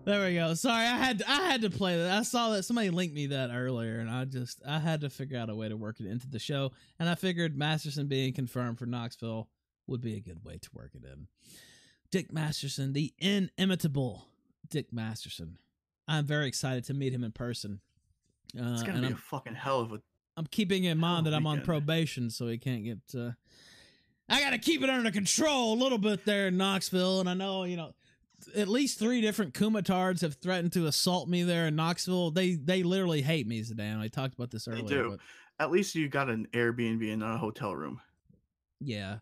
There we go. Sorry, I had to play that. I saw that somebody linked me that earlier, and I had to figure out a way to work it into the show. And I figured Masterson being confirmed for Knoxville would be a good way to work it in. Dick Masterson, the inimitable Dick Masterson. I'm very excited to meet him in person. It's gonna be a fucking hell of a. I'm keeping in mind that I'm on probation, so he can't get. I got to keep it under control a little bit there in Knoxville, and I know at least 3 different Kumatards have threatened to assault me there in Knoxville. They literally hate me, Zidane. I talked about this earlier. They do. At least you got an Airbnb and not a hotel room. Yeah,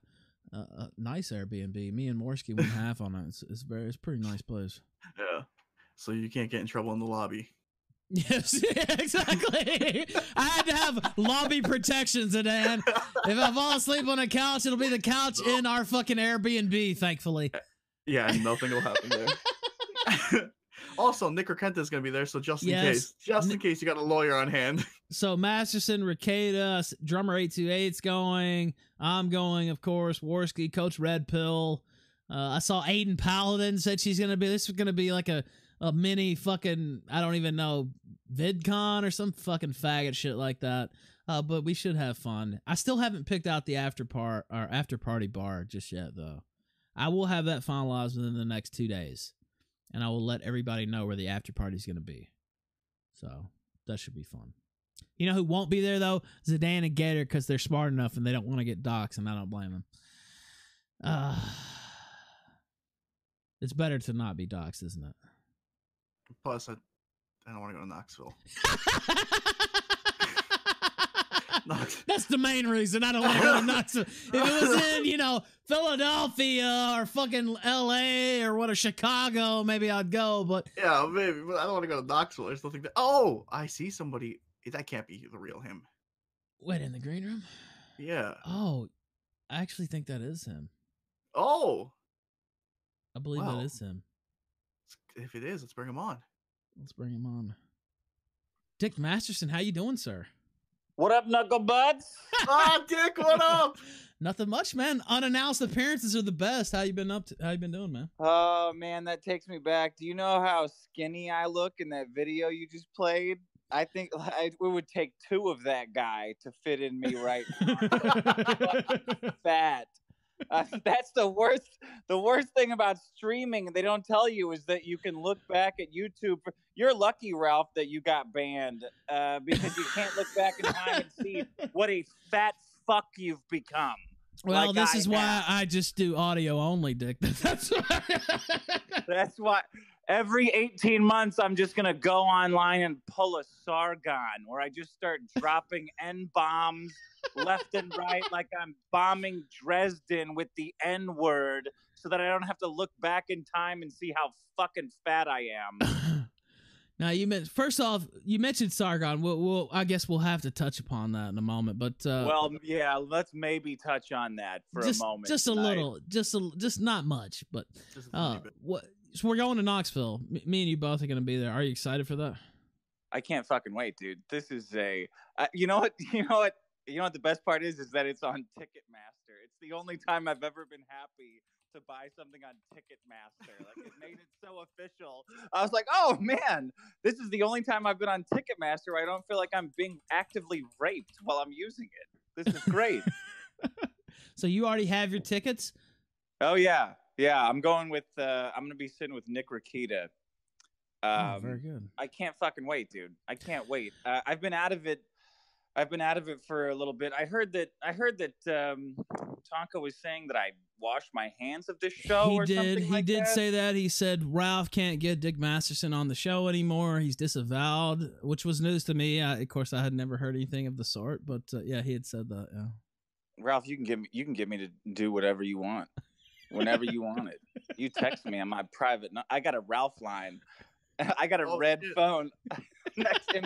nice Airbnb. Me and Morsky went half on it. It's a pretty nice place. Yeah, so you can't get in trouble in the lobby. Yes, exactly. I had to have lobby protection, Zidane. If I fall asleep on a couch, it'll be the couch in our fucking Airbnb, thankfully. Yeah, nothing will happen there. Also, Nick Ricenta is going to be there, so just in case you got a lawyer on hand. So Masterson, Ricada, drummer 828's going. I'm going, of course. Worski, Coach Red Pill. I saw Aiden Paladin said she's going to be. This is going to be like a mini fucking, I don't even know, VidCon or some fucking faggot shit like that. But we should have fun. I still haven't picked out the after party bar just yet, though. I will have that finalized within the next 2 days, and I will let everybody know where the after party is going to be. So that should be fun. You know who won't be there though? Zidane and Gator, because they're smart enough and they don't want to get doxxed, and I don't blame them. It's better to not be doxxed, isn't it? Plus, I don't want to go to Knoxville. That's the main reason I don't want to go to Knoxville. If it was in, Philadelphia or fucking LA or Chicago, maybe I'd go, but yeah, maybe, but I don't want to go to Knoxville. There's nothing that. Oh, I see somebody. That can't be the real him. Wait, in the green room? Yeah. Oh, I actually think that is him. Oh. I believe that is him. If it is, let's bring him on. Let's bring him on. Dick Masterson, how you doing, sir? What up, knuckle butts? Ah, Dick, what up? Nothing much, man. Unannounced appearances are the best. How you been doing, man? Oh man, that takes me back. Do you know how skinny I look in that video you just played? I think it would take 2 of that guy to fit in me right now. Fat. That's the worst. The worst thing about streaming, they don't tell you, is that you can look back at YouTube. You're lucky, Ralph, that you got banned because you can't look back in time and see what a fat fuck you've become. Well, like this I is why I just do audio only, Dick. That's why every 18 months I'm just going to go online and pull a Sargon where I just start dropping N-bombs left and right like I'm bombing Dresden with the N-word so that I don't have to look back in time and see how fucking fat I am. Now, first off, you mentioned Sargon. I guess we'll have to touch upon that in a moment. But well, yeah, let's maybe touch on that for a moment. Just a little, just not much. But what? So we're going to Knoxville. Me and you both are going to be there. Are you excited for that? I can't fucking wait, dude. This is you know what? You know what the best part is that it's on Ticketmaster. It's the only time I've ever been happy to buy something on Ticketmaster. Like, it made it so official. I was like, oh man, this is the only time I've been on Ticketmaster where I don't feel like I'm being actively raped while I'm using it. This is great. So you already have your tickets? Oh yeah. I'm going with I'm gonna be sitting with Nick Rakita. Very good. I can't fucking wait, dude. I can't wait. I've been out of it for a little bit. I heard that Tonka was saying that I washed my hands of this show. He did say that. He said Ralph can't get Dick Masterson on the show anymore. He's disavowed, which was news to me. Of course, I had never heard anything of the sort, but yeah, he had said that. Yeah. Ralph, you can get me to do whatever you want, whenever you want it. You text me on my private. I got a Ralph line. I got a red phone next in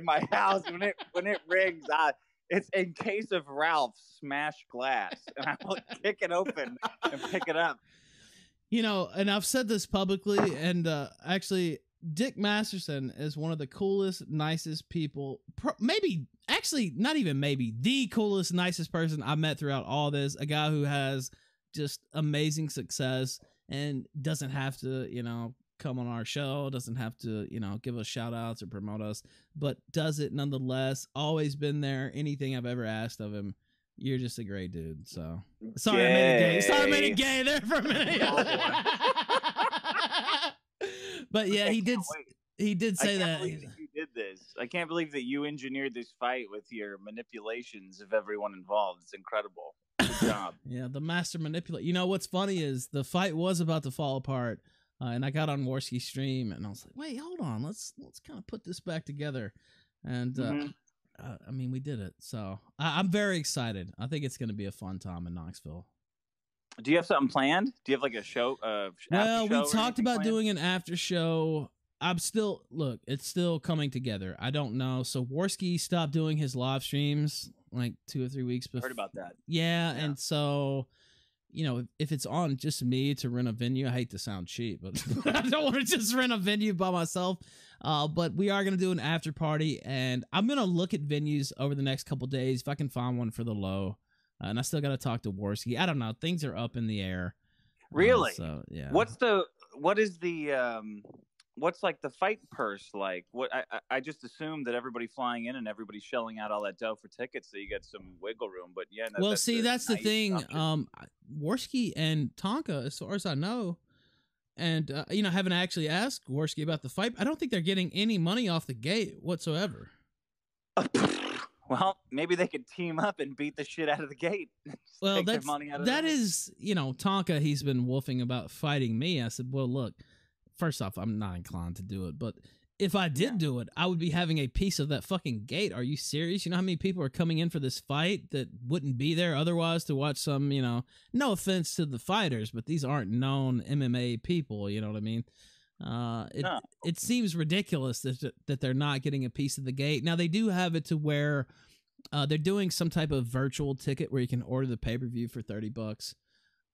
my house. When it rings, it's in case of Ralph smash glass, and I will kick it open and pick it up. You know, and I've said this publicly, and actually, Dick Masterson is one of the coolest, nicest people. Not even maybe, the coolest, nicest person I met throughout all this. A guy who has just amazing success and doesn't have to, come on our show, doesn't have to, give us shout outs or promote us, but does it nonetheless. Always been there. Anything I've ever asked of him. You're just a great dude. So sorry, I made it gay. Sorry, I made it gay there for a minute. But yeah, he did say that. You did this. I can't believe that you engineered this fight with your manipulations of everyone involved. It's incredible. Good job. Yeah, the master manipulator. You know what's funny is the fight was about to fall apart. And I got on Warski's stream, and I was like, "Wait, hold on, let's kind of put this back together." And I mean, we did it. So I'm very excited. I think it's going to be a fun time in Knoxville. Do you have something planned? Do you have like a show? Well, we talked about doing an after show. It's still coming together. I don't know. So Warski stopped doing his live streams like 2 or 3 weeks before. Heard about that. Yeah, and so. If it's on just me to rent a venue, I hate to sound cheap, but I don't want to just rent a venue by myself. But we are going to do an after party, and I'm going to look at venues over the next couple days if I can find one for the low. And I still got to talk to Warski. I don't know. Things are up in the air. Really? So yeah. What's like the fight purse like? What I just assumed that everybody flying in and everybody shelling out all that dough for tickets, so you get some wiggle room. But yeah, that's the thing. Warski and Tonka, as far as I know, and haven't actually asked Warski about the fight. I don't think they're getting any money off the gate whatsoever. Well, maybe they could team up and beat the shit out of the gate. Well, that is Tonka. He's been wolfing about fighting me. I said, well, look. First off, I'm not inclined to do it, but if I did do it, I would be having a piece of that fucking gate. Are you serious? You know how many people are coming in for this fight that wouldn't be there otherwise to watch some, no offense to the fighters, but these aren't known MMA people, you know what I mean? It seems ridiculous that they're not getting a piece of the gate. Now, they do have it to where they're doing some type of virtual ticket where you can order the pay-per-view for $30.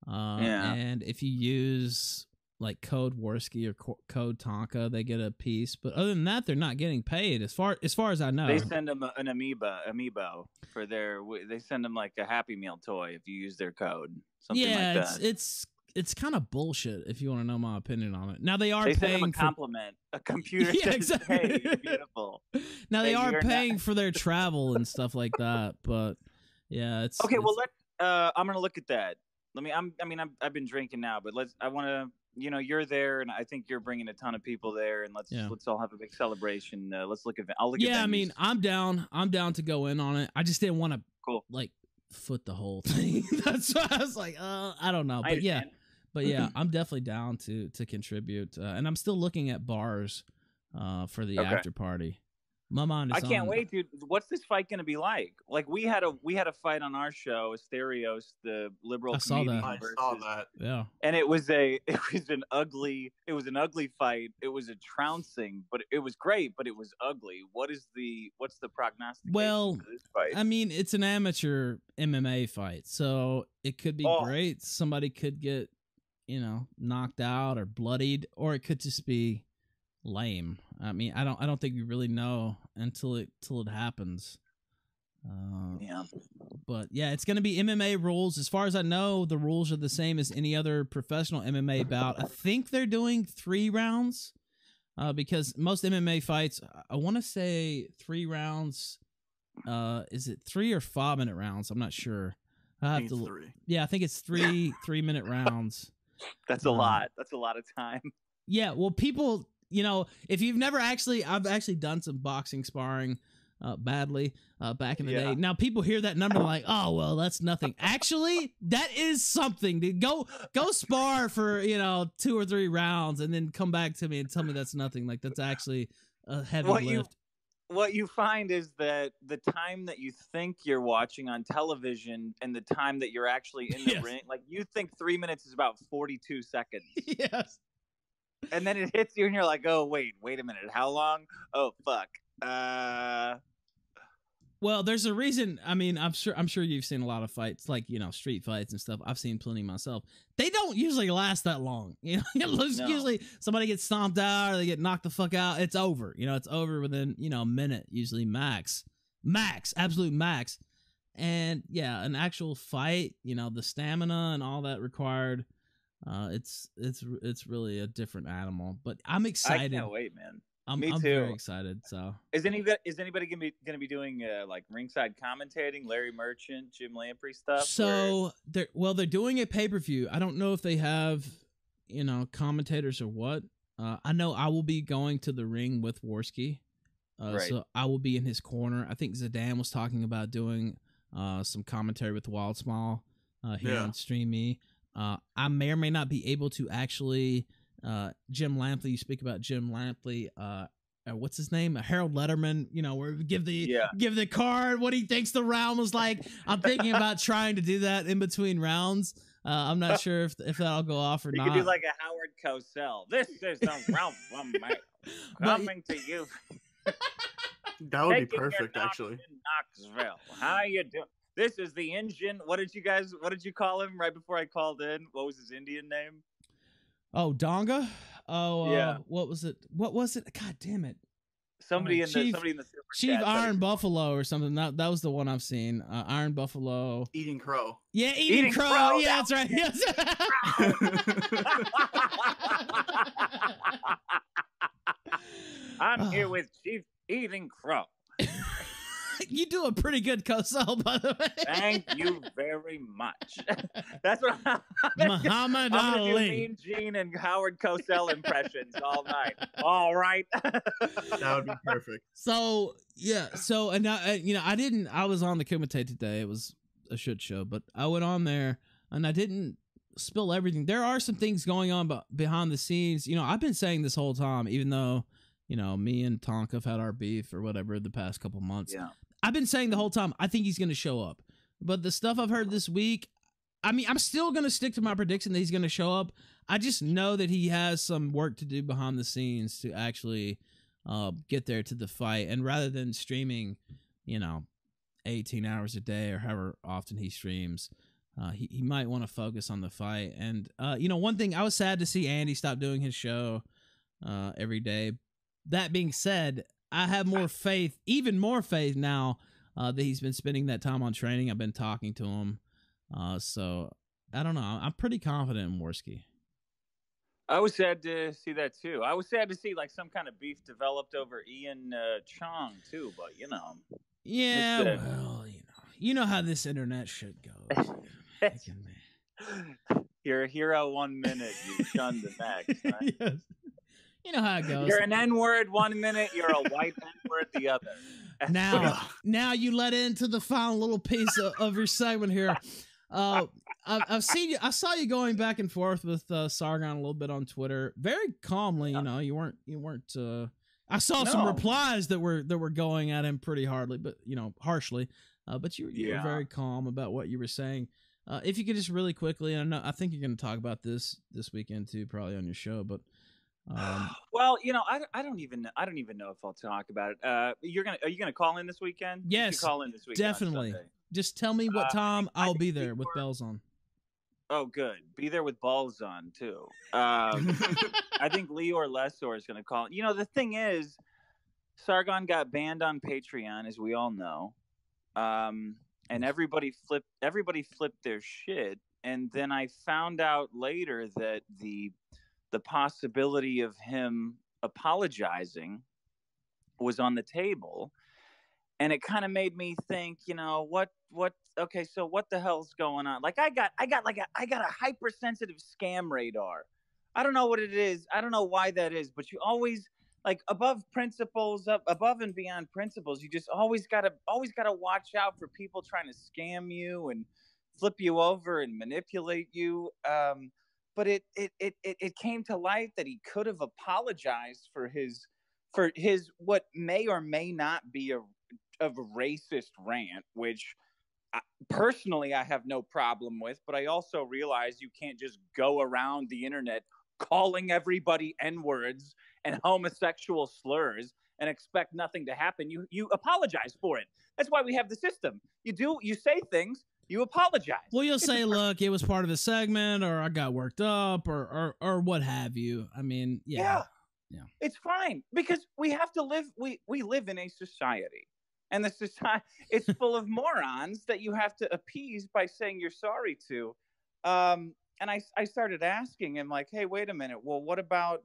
And if you use like Code Worski or Code Tonka, they get a piece. But other than that, they're not getting paid as far as I know. They send them an amiibo for their. They send them like a Happy Meal toy if you use their code. Something like that. It's kind of bullshit if you want to know my opinion on it. Now they send them paying a compliment. A computer Yeah, says, exactly. "Hey, you're beautiful." Now they Hey, are you're paying not- for their travel and stuff like that, but yeah, it's Okay, well it's- I'm gonna look at that. I've been drinking now, but I want to. You're there, and I think you're bringing a ton of people there, and let's all have a big celebration. Let's look at. I'll look at. yeah, I venues. mean, I'm down to go in on it. I just didn't want to like foot the whole thing. That's why I was like, I don't know, but yeah. But yeah, I'm definitely down to contribute, and I'm still looking at bars for the after party. My mind is I can't on- wait, dude. What's this fight gonna be like? Like we had a fight on our show, Asterios, the liberal I saw comedian. that. I versus, saw that. Yeah. And it was an ugly fight. It was a trouncing, but it was great, but it was ugly. What's the prognostication Well, for this fight? I mean, it's an amateur MMA fight, so it could be great. Somebody could get, knocked out or bloodied, or it could just be lame. I mean, I don't think we really know until it happens. Yeah. But yeah, it's going to be MMA rules. As far as I know, the rules are the same as any other professional MMA bout. I think they're doing 3 rounds because most MMA fights, I want to say 3 rounds. Is it 3 or 5 minute rounds? I'm not sure. I have to. 3. Yeah, I think it's 3 3-minute rounds. That's a lot. That's a lot of time. Yeah, well, people, if you've never I've actually done some boxing sparring badly back in the day. Now people hear that number like, oh, well, that's nothing. Actually, that is something. Dude, go spar for, 2 or 3 rounds and then come back to me and tell me that's nothing. Like that's actually a heavy lift. What you find is that the time that you think you're watching on television and the time that you're actually in the ring, like you think 3 minutes is about 42 seconds. Yes. And then it hits you and you're like, oh, wait a minute. How long? Oh, fuck. Well, there's a reason. I mean, I'm sure you've seen a lot of fights, like, street fights and stuff. I've seen plenty myself. They don't usually last that long. Usually somebody gets stomped out or they get knocked the fuck out. It's over. It's over within, a minute, usually max, absolute max. And yeah, an actual fight, the stamina and all that required, it's really a different animal. But I'm excited. I can't wait, man. I'm Me too. very excited. So is anybody gonna be doing like ringside commentating, Larry Merchant, Jim Lamprey stuff? So they're doing a pay-per-view. I don't know if they have commentators or what. I know I will be going to the ring with Worski. Right. So I will be in his corner. I think Zidane was talking about doing some commentary with Wild Small here on Stream Me. I may or may not be able to actually. Jim Lampley, you speak about Jim Lampley. What's his name? Harold Letterman. Where we give the card what he thinks the round was like. I'm thinking about trying to do that in between rounds. I'm not sure if that'll go off or you not. You could do like a Howard Cosell. This is the round from coming to you. That would be perfect, actually. Knoxville. How you doing? This is the engine. What did you call him right before I called in? What was his Indian name? Oh, Donga? Oh, yeah. What was it? God damn it. Somebody in the super Chief Iron Buffalo or something. That was the one I've seen. Iron Buffalo. Eating Crow. Yeah, Eating Crow. Yeah, that's right. Yes. I'm here with Chief Eating Crow. You do a pretty good Cosell, by the way. Thank you very much. That's what Muhammad I'm Ali. Do Mean Gene and Howard Cosell impressions all night. All right. That would be perfect. So yeah. So and now I was on the Kumite today. It was a shit show, but I went on there and I didn't spill everything. There are some things going on behind the scenes. I've been saying this whole time, even though me and Tonk have had our beef or whatever the past couple months. Yeah. I've been saying the whole time, I think he's going to show up. But the stuff I've heard this week, I mean, I'm still going to stick to my prediction that he's going to show up. I just know that he has some work to do behind the scenes to actually get there to the fight. And rather than streaming, 18 hours a day or however often he streams, he might want to focus on the fight. And one thing, I was sad to see Andy stop doing his show every day. That being said, I have more faith, even more faith now that he's been spending that time on training. I've been talking to him, so I don't know. I'm pretty confident in Worski. I was sad to see that too. I was sad to see like some kind of beef developed over Ian Chong too, but yeah, well, you know how this internet shit goes. You're a hero 1 minute, you shun the next. Right? Yes. You know how it goes. You're an N-word 1 minute, you're a white N-word the other. Now you let into the final little piece of your segment here. I've seen you. I saw you going back and forth with Sargon a little bit on Twitter, very calmly. You weren't. I saw some replies that were going at him pretty hardly, but harshly. But you were very calm about what you were saying. If you could just really quickly, and I think you're going to talk about this weekend too, probably on your show. But well, I don't even know if I'll talk about it. Are you gonna call in this weekend? Yes, you should call in this weekend. Definitely. Just tell me what time. I'll be there with bells on. Oh, good. Be there with balls on too. I think Leor Lesor is gonna call. The thing is, Sargon got banned on Patreon, as we all know, and everybody flipped their shit. And then I found out later that the possibility of him apologizing was on the table, and it kind of made me think, okay, so what the hell's going on? Like I got a hypersensitive scam radar. I don't know what it is. I don't know why that is, but you always, like, above and beyond principles, you just always gotta watch out for people trying to scam you and flip you over and manipulate you. But it came to light that he could have apologized for his what may or may not be a racist rant, which personally I have no problem with. But I also realize you can't just go around the internet calling everybody N-words and homosexual slurs and expect nothing to happen. You apologize for it. That's why we have the system. You say things. You apologize. Well, you'll say, look, it was part of the segment, or I got worked up, or what have you. I mean, yeah. It's fine, because we have to live. We live in a society, and the society it's full of morons that you have to appease by saying you're sorry to. And I started asking him, like, hey, wait a minute. Well, what about?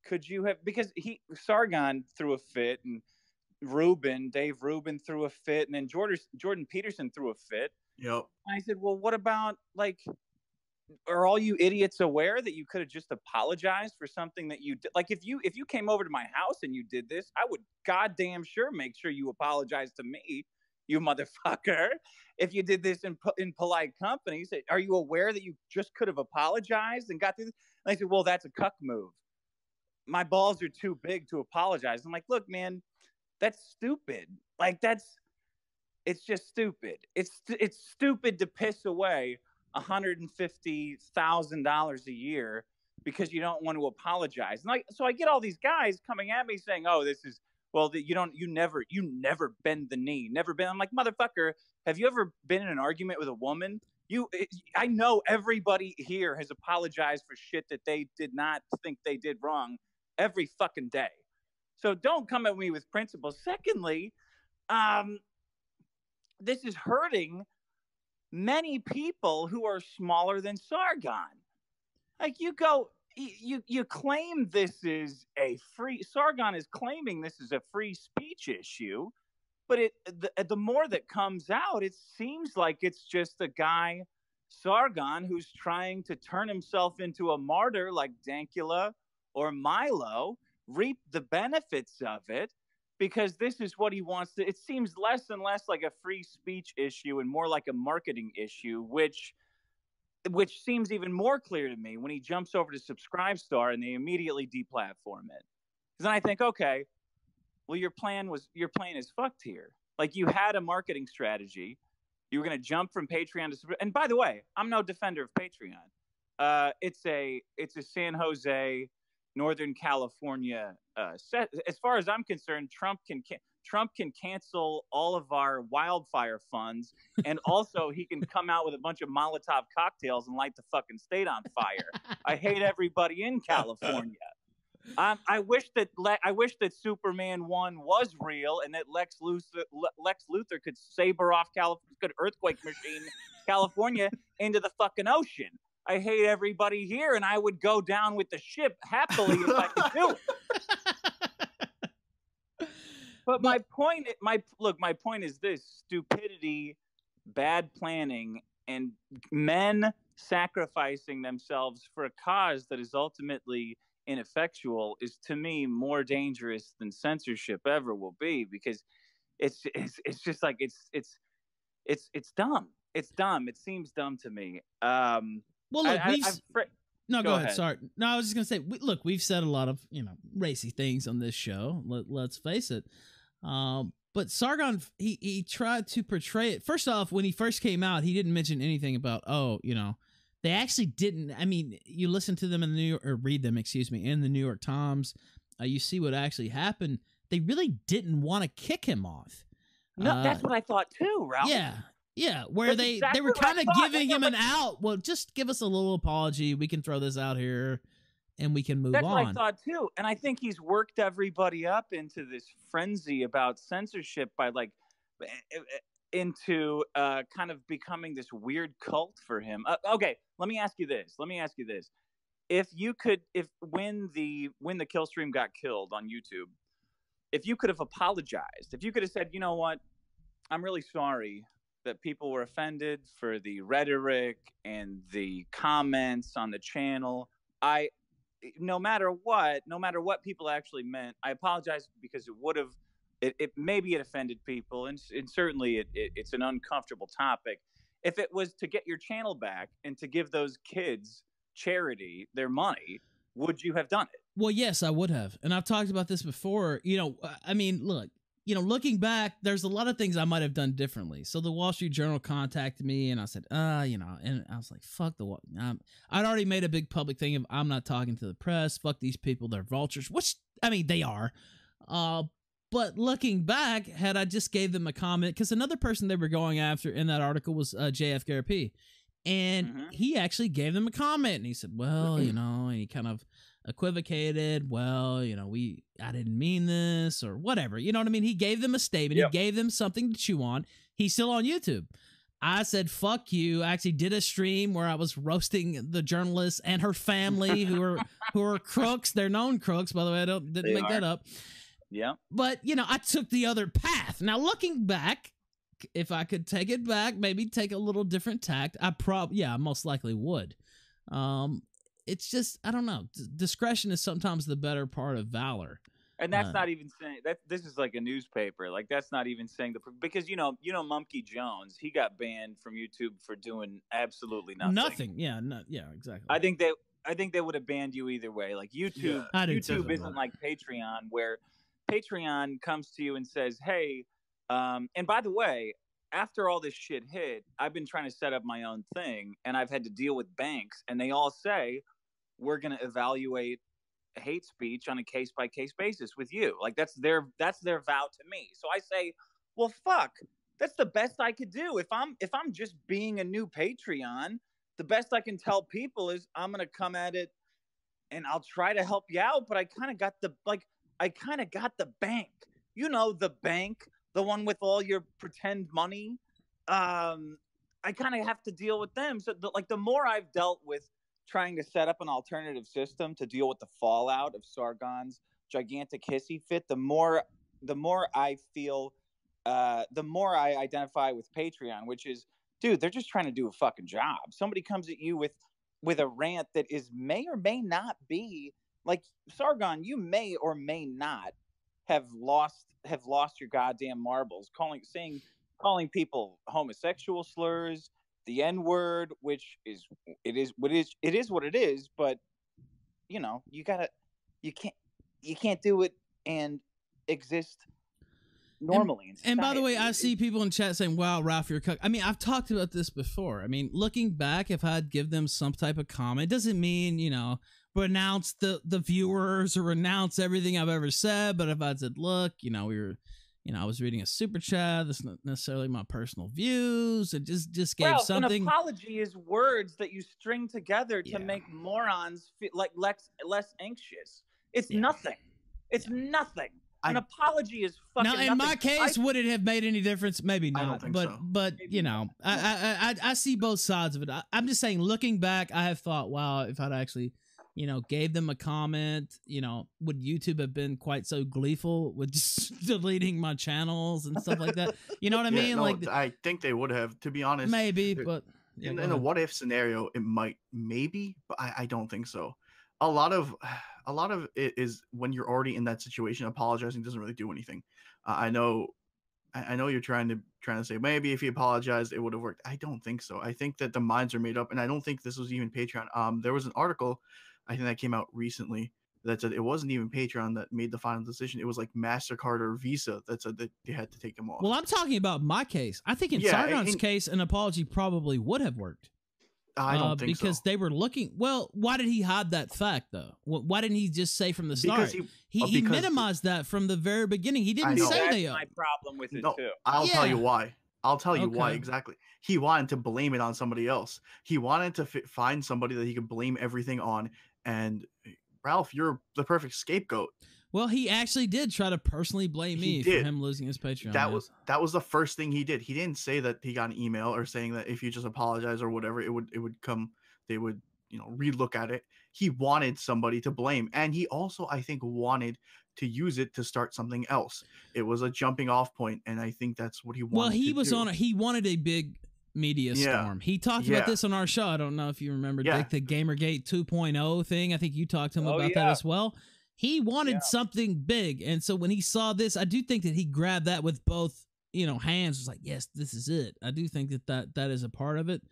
Could you have? Because Sargon threw a fit, and Dave Rubin threw a fit, and then Jordan Peterson threw a fit. Yep. And I said, well, what about, like, are all you idiots aware that you could have just apologized for something that you did? Like, if you came over to my house and you did this, I would goddamn sure make sure you apologize to me, you motherfucker. If you did this in polite company, say, are you aware that you just could have apologized and got through this? And I said, well, that's a cuck move. My balls are too big to apologize. I'm like, look, man, that's stupid. Like, it's just stupid. It's stupid to piss away $150,000 a year because you don't want to apologize. And so I get all these guys coming at me saying, "Oh, this is you never bend the knee, never bend." I'm like, motherfucker, have you ever been in an argument with a woman? I know everybody here has apologized for shit that they did not think they did wrong every fucking day. So don't come at me with principles. Secondly, this is hurting many people who are smaller than Sargon. Like, you claim this is Sargon is claiming this is a free speech issue, but the more that comes out, it seems like it's just a guy, Sargon, who's trying to turn himself into a martyr like Dankula or Milo, reap the benefits of it, because this is what he wants to. It seems less and less like a free speech issue and more like a marketing issue, which seems even more clear to me when he jumps over to Subscribestar and they immediately deplatform it. Because then I think, okay, well, your plan is fucked here. Like, you had a marketing strategy. You were going to jump from Patreon to, and by the way, I'm no defender of Patreon. It's a San Jose Northern California. As far as I'm concerned, Trump can cancel all of our wildfire funds, and also he can come out with a bunch of Molotov cocktails and light the fucking state on fire. I hate everybody in California. I wish that Superman 1 was real, and that Lex Luthor could saber off could earthquake machine California into the fucking ocean. I hate everybody here, and I would go down with the ship happily if I could do it. But my point is this: stupidity, bad planning, and men sacrificing themselves for a cause that is ultimately ineffectual is, to me, more dangerous than censorship ever will be, because it's just like it's dumb. It's dumb. It seems dumb to me. Well, look, No, go ahead. Sorry. No, I was just gonna say, look, we've said a lot of racy things on this show. Let's face it. But Sargon, he tried to portray it. First off, when he first came out, he didn't mention anything about they actually didn't. I mean, you listen to them in the New York, or read them, excuse me, in the New York Times. You see what actually happened. They really didn't want to kick him off. No, that's what I thought too, Ralph. Yeah, where they were kind of giving him an out. Well, just give us a little apology. We can throw this out here, and we can move on. That's what I thought too. And I think he's worked everybody up into this frenzy about censorship by into kind of becoming this weird cult for him. Okay, let me ask you this. If when the Killstream got killed on YouTube, if you could have apologized, if you could have said, you know what, I'm really sorry that people were offended for the rhetoric and the comments on the channel. No matter what people actually meant, I apologize, because maybe it offended people, and certainly it's an uncomfortable topic. If it was to get your channel back and to give those kids charity, their money, would you have done it? Well, yes, I would have. And I've talked about this before. I mean, look, looking back, there's a lot of things I might have done differently. So the Wall Street Journal contacted me, and I said, and I was like, fuck I'd already made a big public thing of, I'm not talking to the press. Fuck these people. They're vultures, which, I mean, they are. But looking back, had I just gave them a comment, because another person they were going after in that article was JF Garapy. And he actually gave them a comment, and he said, well, and he kind of equivocated, well, I didn't mean this, or whatever. You know what I mean? He gave them a statement. Yep. He gave them something to chew on. He's still on YouTube. I said, fuck you. I actually did a stream where I was roasting the journalist and her family who are crooks. They're known crooks, by the way. I didn't make that up. Yeah. But, I took the other path. Now, looking back, if I could take it back, maybe take a little different tact, I most likely would. It's just, I don't know. Discretion is sometimes the better part of valor. And that's not even saying that this is like a newspaper. Like, that's not even saying because Mumkey Jones, he got banned from YouTube for doing absolutely nothing. Nothing. Yeah. Exactly. I think they would have banned you either way. Like YouTube, YouTube isn't like Patreon, where Patreon comes to you and says, hey, and by the way, after all this shit hit, I've been trying to set up my own thing, and I've had to deal with banks, and they all say, we're going to evaluate hate speech on a case-by-case basis with you. Like, that's their vow to me. So I say, well, fuck, that's the best I could do. If I'm just being a new Patreon, the best I can tell people is I'm going to come at it and I'll try to help you out, but I kind of got the bank. The bank, the one with all your pretend money. I kind of have to deal with them. So the more I've dealt with trying to set up an alternative system to deal with the fallout of Sargon's gigantic hissy fit, the more I feel, the more I identify with Patreon, which is, dude, they're just trying to do a fucking job. Somebody comes at you with a rant that may or may not be like, Sargon, you may or may not have lost your goddamn marbles, calling people homosexual slurs, the N-word, which is what it is, but you can't do it and exist normally. And by the way, I see people in chat saying, wow, Ralph, you're a cuck. I mean, I've talked about this before. I mean, looking back, if I'd give them some type of comment, it doesn't mean, renounce the viewers or renounce everything I've ever said. But if I said, look, I was reading a super chat. That's not necessarily my personal views. It just gave Ralph, something. An apology is words that you string together to make morons feel like less anxious. It's nothing. It's nothing. An apology is fucking Now, in nothing. my case, would it have made any difference? Maybe not. I don't think but so. but I see both sides of it. I'm just saying, looking back, I have thought, wow, if I'd actually, gave them a comment, would YouTube have been quite so gleeful with just deleting my channels and stuff like that? You know what I mean? No, like, I think they would have, to be honest. maybe, but in a what if scenario, it might, maybe, but I don't think so. A lot of it is when you're already in that situation. Apologizing doesn't really do anything. I know you're trying to say maybe if he apologized it would have worked. I don't think so. I think that the minds are made up, and I don't think this was even Patreon. There was an article, I think that came out recently, that said it wasn't even Patreon that made the final decision. It was like MasterCard or Visa that said that they had to take him off. Well, I'm talking about my case. I think in Sargon's case, an apology probably would have worked. I don't think because so. they were looking. Well, why did he hide that fact though? Why didn't he just say from the start? Because he minimized that from the very beginning. He didn't say That's they. my problem with it too. I'll tell you why. I'll tell you why exactly. He wanted to blame it on somebody else. He wanted to find somebody that he could blame everything on. And Ralph, you're the perfect scapegoat. Well, he actually did try to personally blame me for him losing his Patreon. That was the first thing he did. He didn't say that he got an email or saying that if you just apologize or whatever, it would come. They would relook at it. He wanted somebody to blame, and he also, I think, wanted to use it to start something else. It was a jumping off point, and I think that's what he wanted. Well, he was on. He wanted a big media storm. He talked about this on our show. I don't know if you remember, Dick, the Gamergate 2.0 thing. I think you talked to him about that as well. He wanted something big, and so when he saw this, I do think that he grabbed that with both hands. Was like, yes, this is it. I do think that is a part of it.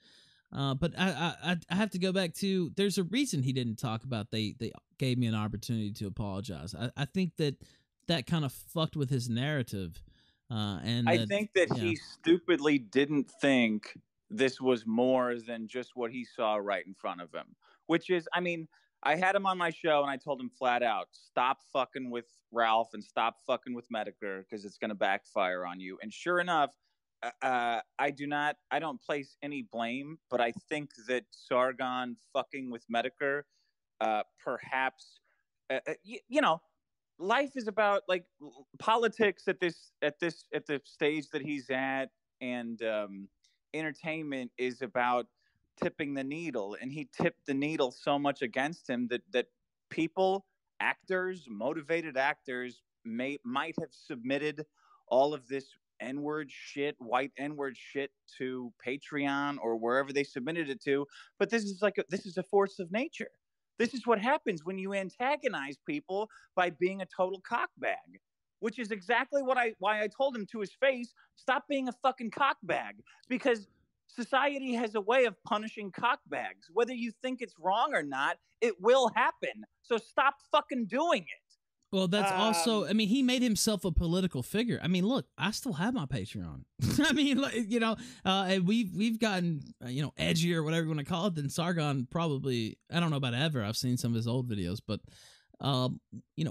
But I have to go back to, there's a reason he didn't talk about they gave me an opportunity to apologize. I think that kind of fucked with his narrative. And I think that he stupidly didn't think this was more than just what he saw right in front of him, which is, I mean, I had him on my show and I told him flat out, stop fucking with Ralph and stop fucking with Medicare because it's going to backfire on you. And sure enough, I don't place any blame, but I think that Sargon fucking with Medicare, perhaps, life is about like politics at the stage that he's at, and entertainment is about tipping the needle, and he tipped the needle so much against him that people, motivated actors might have submitted all of this white N-word shit to Patreon or wherever they submitted it to. But this is a force of nature. This is what happens when you antagonize people by being a total cockbag, which is exactly why I told him to his face, stop being a fucking cockbag, because society has a way of punishing cockbags. Whether you think it's wrong or not, it will happen. So stop fucking doing it. Well, that's also, I mean, he made himself a political figure. I mean, look, I still have my Patreon. I mean, and we've gotten, edgier or whatever you want to call it than Sargon probably. I don't know about ever. I've seen some of his old videos, but,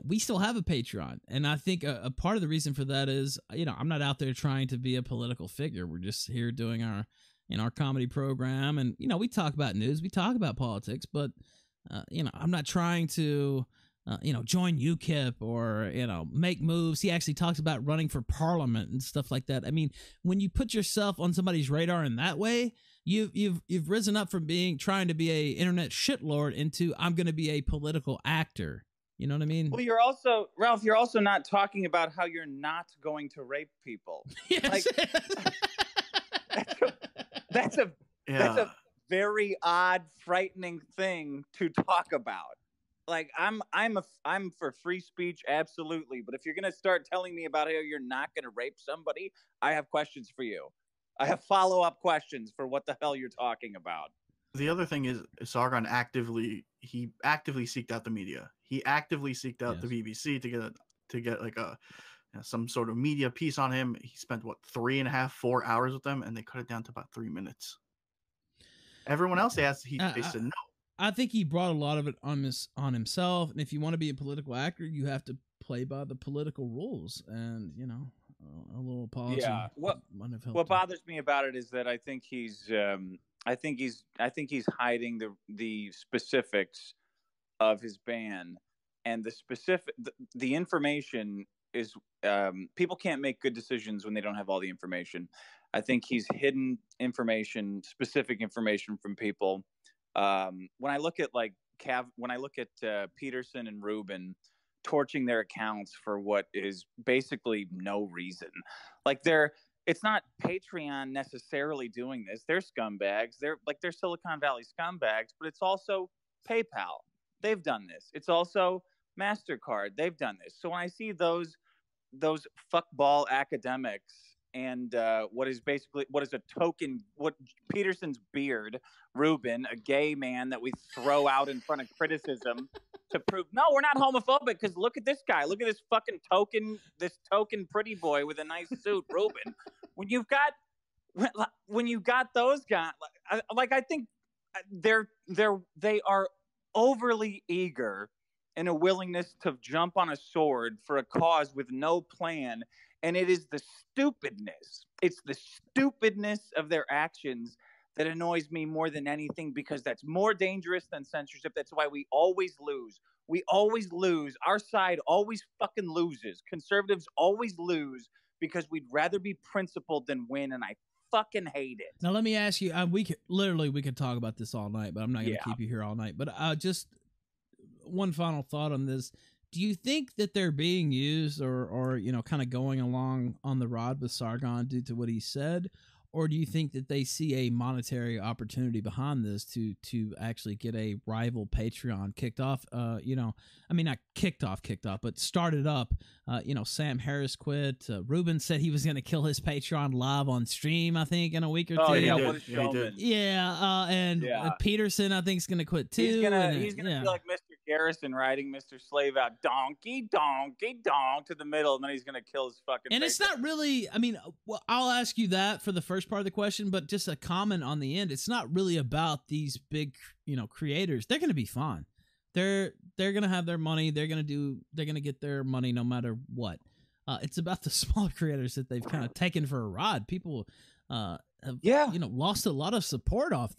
we still have a Patreon. And I think a part of the reason for that is, I'm not out there trying to be a political figure. We're just here doing our comedy program. And, we talk about news, we talk about politics, but, I'm not trying to, join UKIP or, make moves. He actually talks about running for parliament and stuff like that. I mean, when you put yourself on somebody's radar in that way, you've risen up from trying to be a internet shitlord into, I'm going to be a political actor. You know what I mean? Well, Ralph, you're also not talking about how you're not going to rape people. Yes. That's a very odd, frightening thing to talk about. Like, I'm for free speech, absolutely. But if you're gonna start telling me about how you're not gonna rape somebody, I have questions for you. I have follow-up questions for what the hell you're talking about. The other thing is Sargon actively seeked out the media. He actively seeked out the BBC to get like some sort of media piece on him. He spent 3.5, 4 hours with them, and they cut it down to about 3 minutes. Everyone else they said no. I think he brought a lot of it on himself. And if you want to be a political actor, you have to play by the political rules. And you know, a little apology. Yeah. What bothers me about it is that I think he's hiding the specifics of his ban, and the information is people can't make good decisions when they don't have all the information. I think he's hidden information, specific information from people. When I look at Peterson and Rubin torching their accounts for what is basically no reason, it's not Patreon necessarily doing this. They're scumbags. They're Silicon Valley scumbags, but it's also PayPal. They've done this. It's also MasterCard. They've done this. So when I see those fuckball academics and what is a token, what Peterson's beard, Rubin, a gay man that we throw out in front of criticism to prove, no, we're not homophobic because look at this guy. Look at this fucking token pretty boy with a nice suit, Rubin. When you've got those guys, I think they are overly eager and a willingness to jump on a sword for a cause with no plan. And it is the stupidness. It's the stupidness of their actions that annoys me more than anything, because that's more dangerous than censorship. That's why we always lose. We always lose. Our side always fucking loses. Conservatives always lose because we'd rather be principled than win. And I fucking hate it. Now let me ask you. We could talk about this all night, but I'm not going to keep you here all night. But just one final thought on this: do you think that they're being used, or kind of going along on the rod with Sargon due to what he said, or do you think that they see a monetary opportunity behind this to actually get a rival Patreon kicked off? Not kicked off, but started up. Sam Harris quit. Ruben said he was going to kill his Patreon live on stream, I think, in a week or two. Oh, yeah, what a showman. Peterson, I think, is going to quit too. He's gonna be like Mr. Garrison riding Mr. Slave out, donkey, donkey, donk to the middle, and then he's gonna kill his fucking. And it's not really. I'll ask you that for the first part of the question, but just a comment on the end. It's not really about these big, creators. They're going to be fine. They're going to have their money. They're going to get their money no matter what. It's about the smaller creators that they've kind of taken for a ride. People have lost a lot of support off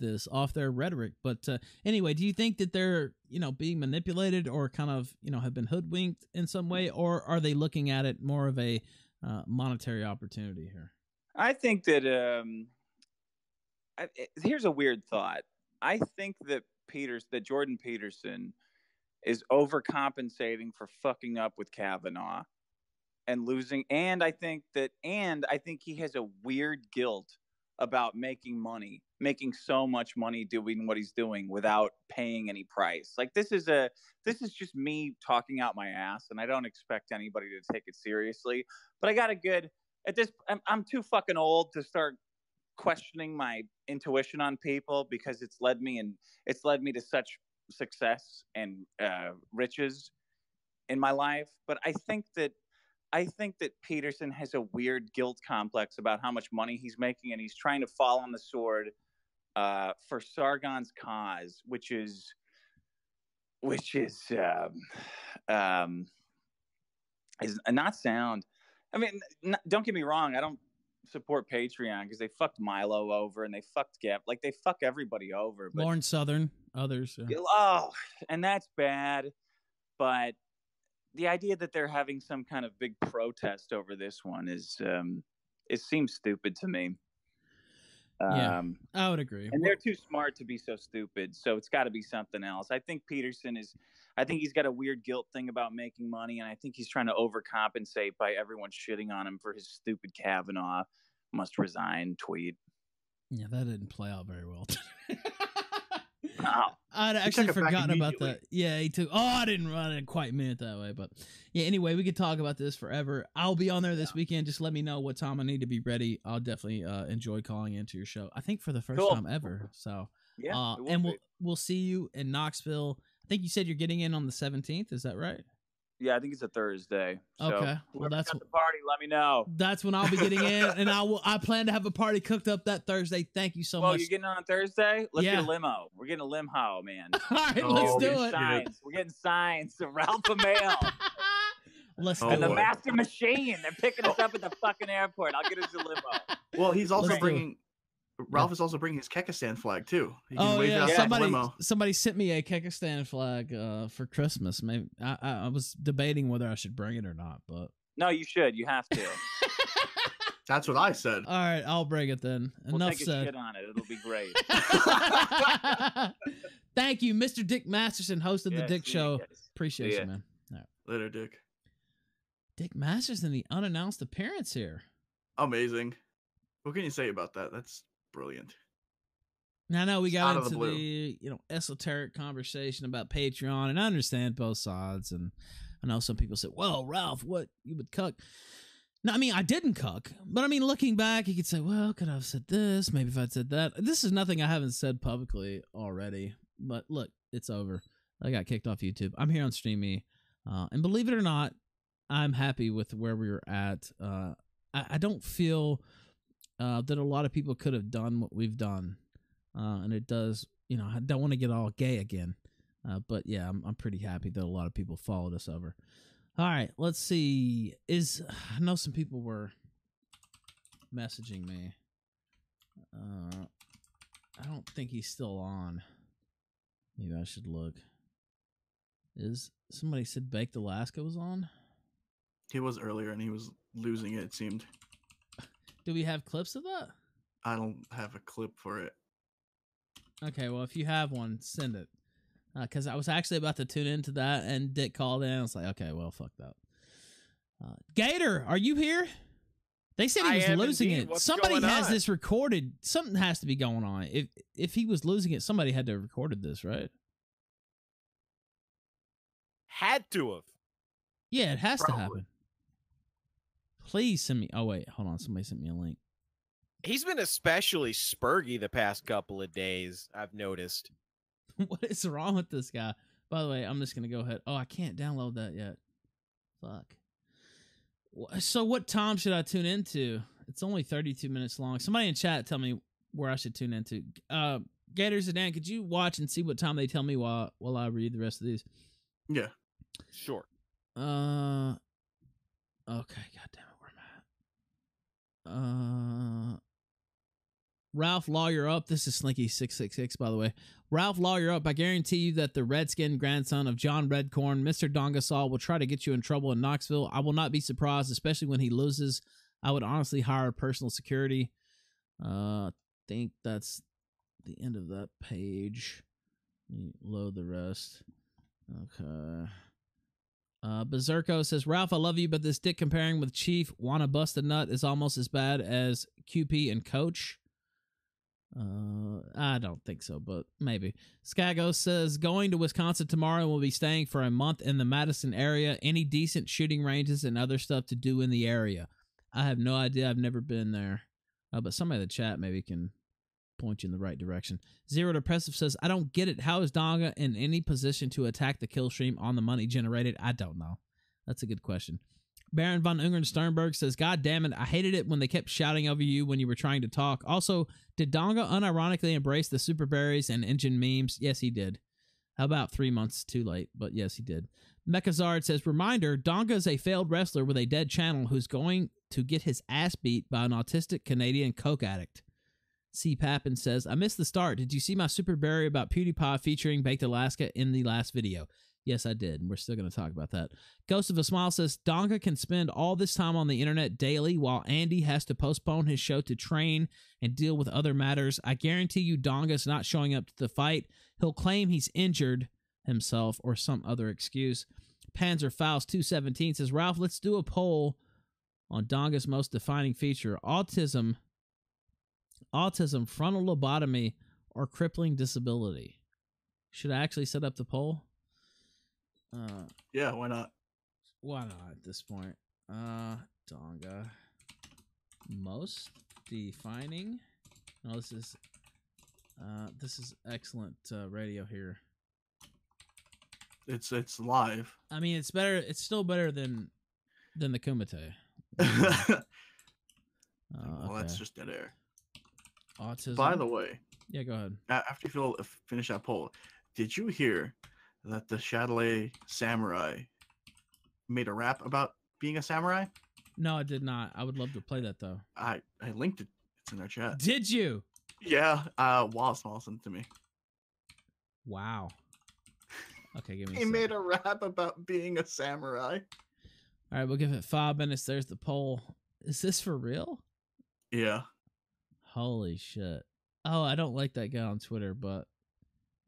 their rhetoric. But anyway, do you think that they're being manipulated or kind of have been hoodwinked in some way, or are they looking at it more of a monetary opportunity here? I think that here's a weird thought. I think that Jordan Peterson is overcompensating for fucking up with Kavanaugh and losing. And I think he has a weird guilt about making so much money doing what he's doing without paying any price. Like this is just me talking out my ass, and I don't expect anybody to take it seriously. But I got I'm too fucking old to start questioning my intuition on people, because it's led me to such success and riches in my life. But I think that Peterson has a weird guilt complex about how much money he's making, and he's trying to fall on the sword for Sargon's cause, which is not sound. Don't get me wrong. I don't support Patreon because they fucked Milo over and they fucked Gap. Like they fuck everybody over. But, Lauren Southern, others. Yeah. Oh, and that's bad. But the idea that they're having some kind of big protest over this one it seems stupid to me. Yeah, I would agree. And they're too smart to be so stupid, so it's got to be something else. I think he's got a weird guilt thing about making money, and I think he's trying to overcompensate by everyone shitting on him for his stupid Kavanaugh must resign tweet. Yeah, that didn't play out very well. Oh. I'd actually forgotten about that. Yeah, he took. Oh, I didn't quite mean it that way, but yeah. Anyway, we could talk about this forever. I'll be on there this weekend. Just let me know what time I need to be ready. I'll definitely enjoy calling into your show. I think for the first time ever. So yeah, and we'll see you in Knoxville. I think you said you're getting in on the 17th. Is that right? Yeah, I think it's a Thursday. So Okay. Well, whoever's that's got the party. Let me know. That's when I'll be getting in, and I plan to have a party cooked up that Thursday. Thank you so much. Oh, you're getting on Thursday? Let's get Yeah. a limo. We're getting a limo, man. All right, let's do it. Signs. We're getting signs of Ralph Mail. Let's and do the it. Master Machine. They're picking us up at the fucking airport. I'll get us a limo. Well, he's also Let's do it. bringing. Ralph is also bringing his Kekistan flag too. He can Oh wave it yeah, out the limo. somebody sent me a Kekistan flag for Christmas. Maybe I was debating whether I should bring it or not, but No, you should. You have to. That's what I said. all right, I'll bring it then. We'll Enough take a said. shit on it. It'll be great. Thank you, Mr. Dick Masterson, host of the Dick see you Show. guys. Appreciate See you, ya. man. All right. Later, Dick. Dick Masterson, the unannounced appearance here. Amazing. What can you say about that? That's brilliant. Now, I know we Out got of the into blue. the esoteric conversation about Patreon, and I understand both sides. And I know some people say, "Well, Ralph, what you would cuck?" No, I mean I didn't cuck, but I mean looking back, you could say, "Well, could I have said this? Maybe if I'd said that." This is nothing I haven't said publicly already. But look, it's over. I got kicked off YouTube. I'm here on StreamMe, and believe it or not, I'm happy with where we were at. I don't feel that a lot of people could have done what we've done. And it does, I don't want to get all gay again. But yeah, I'm pretty happy that a lot of people followed us over. All right, let's see. I know some people were messaging me. I don't think he's still on. Maybe I should look. Somebody said Baked Alaska was on? He was earlier and he was losing it seemed. Do we have clips of that? I don't have a clip for it. Okay, well, if you have one, send it. Because I was actually about to tune into that, and Dick called in. I was like, okay, well, fuck that. Gator, are you here? They said he was losing it. Somebody has this recorded. Something has to be going on. If he was losing it, somebody had to have recorded this, right? Had to have. Yeah, it has to happen. Please send me. Oh, wait, hold on. Somebody sent me a link. He's been especially spurgy the past couple of days, I've noticed. What is wrong with this guy? By the way, I'm just going to go ahead. Oh, I can't download that yet. Fuck. So what time should I tune into? It's only 32 minutes long. Somebody in chat tell me where I should tune into. Gator Zidane, could you watch and see what time they tell me while I read the rest of these? Yeah. Sure. Okay, goddamn it, where am I at? Ralph, lawyer up. This is Slinky666, by the way. Ralph, lawyer up. I guarantee you that the Redskin grandson of John Redcorn, Mr. Dongasol, will try to get you in trouble in Knoxville. I will not be surprised, especially when he loses. I would honestly hire personal security. I think that's the end of that page. Let me load the rest. Okay. Berserko says, Ralph, I love you, but this dick comparing with Chief Wanna Bust a Nut is almost as bad as QP and Coach. I don't think so, but maybe. Skago says, going to Wisconsin tomorrow and will be staying for a month in the Madison area. Any decent shooting ranges and other stuff to do in the area? I have no idea. I've never been there. But somebody in the chat maybe can point you in the right direction. Zero Depressive says, I don't get it. How is Donga in any position to attack the kill stream on the money generated? I don't know. That's a good question. Baron von Ungern Sternberg says, God damn it, I hated it when they kept shouting over you when you were trying to talk. Also, did Donga unironically embrace the super berries and engine memes? Yes, he did. How about 3 months too late? But yes, he did. Mechazard says, reminder, Donga is a failed wrestler with a dead channel who's going to get his ass beat by an autistic Canadian coke addict. C. Pappin says, I missed the start. Did you see my super berry about PewDiePie featuring Baked Alaska in the last video? Yes, I did. We're still going to talk about that. Ghost of a Smile says, Donga can spend all this time on the internet daily while Andy has to postpone his show to train and deal with other matters. I guarantee you Donga's not showing up to the fight. He'll claim he's injured himself or some other excuse. Panzer Faust 217 says, Ralph, let's do a poll on Donga's most defining feature. Autism, frontal lobotomy, or crippling disability. Should I actually set up the poll? Yeah, why not? Why not at this point? Donga most defining. No, this is excellent radio here. It's live. I mean, it's better. It's still better than the Kumite. Well, that's just dead air. Autism. By the way, yeah, go ahead. After you finish that poll, did you hear that the Chatelet Samurai made a rap about being a samurai? No, I did not. I would love to play that though. I linked it. It's in our chat. Did you? Yeah. Wallace sent it to me. Wow. Okay, give me. He made a rap about being a samurai. All right, we'll give it 5 minutes. There's the poll. Is this for real? Yeah. Holy shit. Oh, I don't like that guy on Twitter, but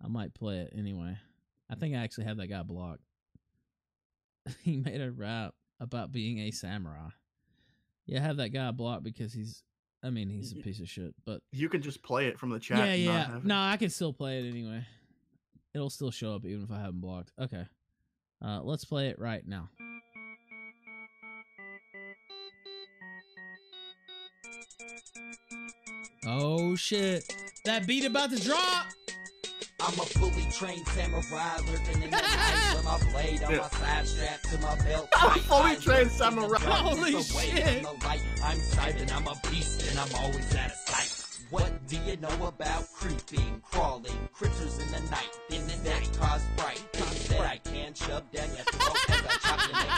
I might play it anyway. I think I actually have that guy blocked. He made a rap about being a samurai. Yeah, I have that guy blocked because he's a piece of shit. But you can just play it from the chat. Yeah. No, I can still play it anyway. It'll still show up even if I haven't blocked. Okay. Let's play it right now. Oh shit. That beat about to drop. I'm a fully trained samurai lurking in the night with my blade on my side strapped to my belt. I'm a fully trained samurai. Holy shit. I'm striving, I'm a beast and I'm always out of sight. What do you know about creeping, crawling, critters in the night? In the net cause fright. Things that I can shove down your throat as I chop your neck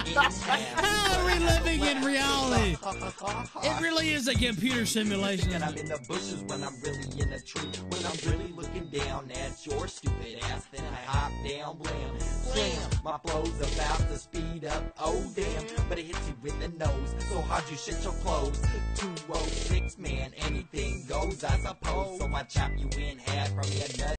in half. How are we living in reality? It really is a computer simulation. And I'm in the bushes when I'm really in a tree. When I'm really looking down at your stupid ass, then I hop down, blam, slam. My flow's about to speed up, oh damn. But it hits you in the nose, so hard you shit your clothes. 206, man, anything goes, I suppose. So I chop you in half from your nut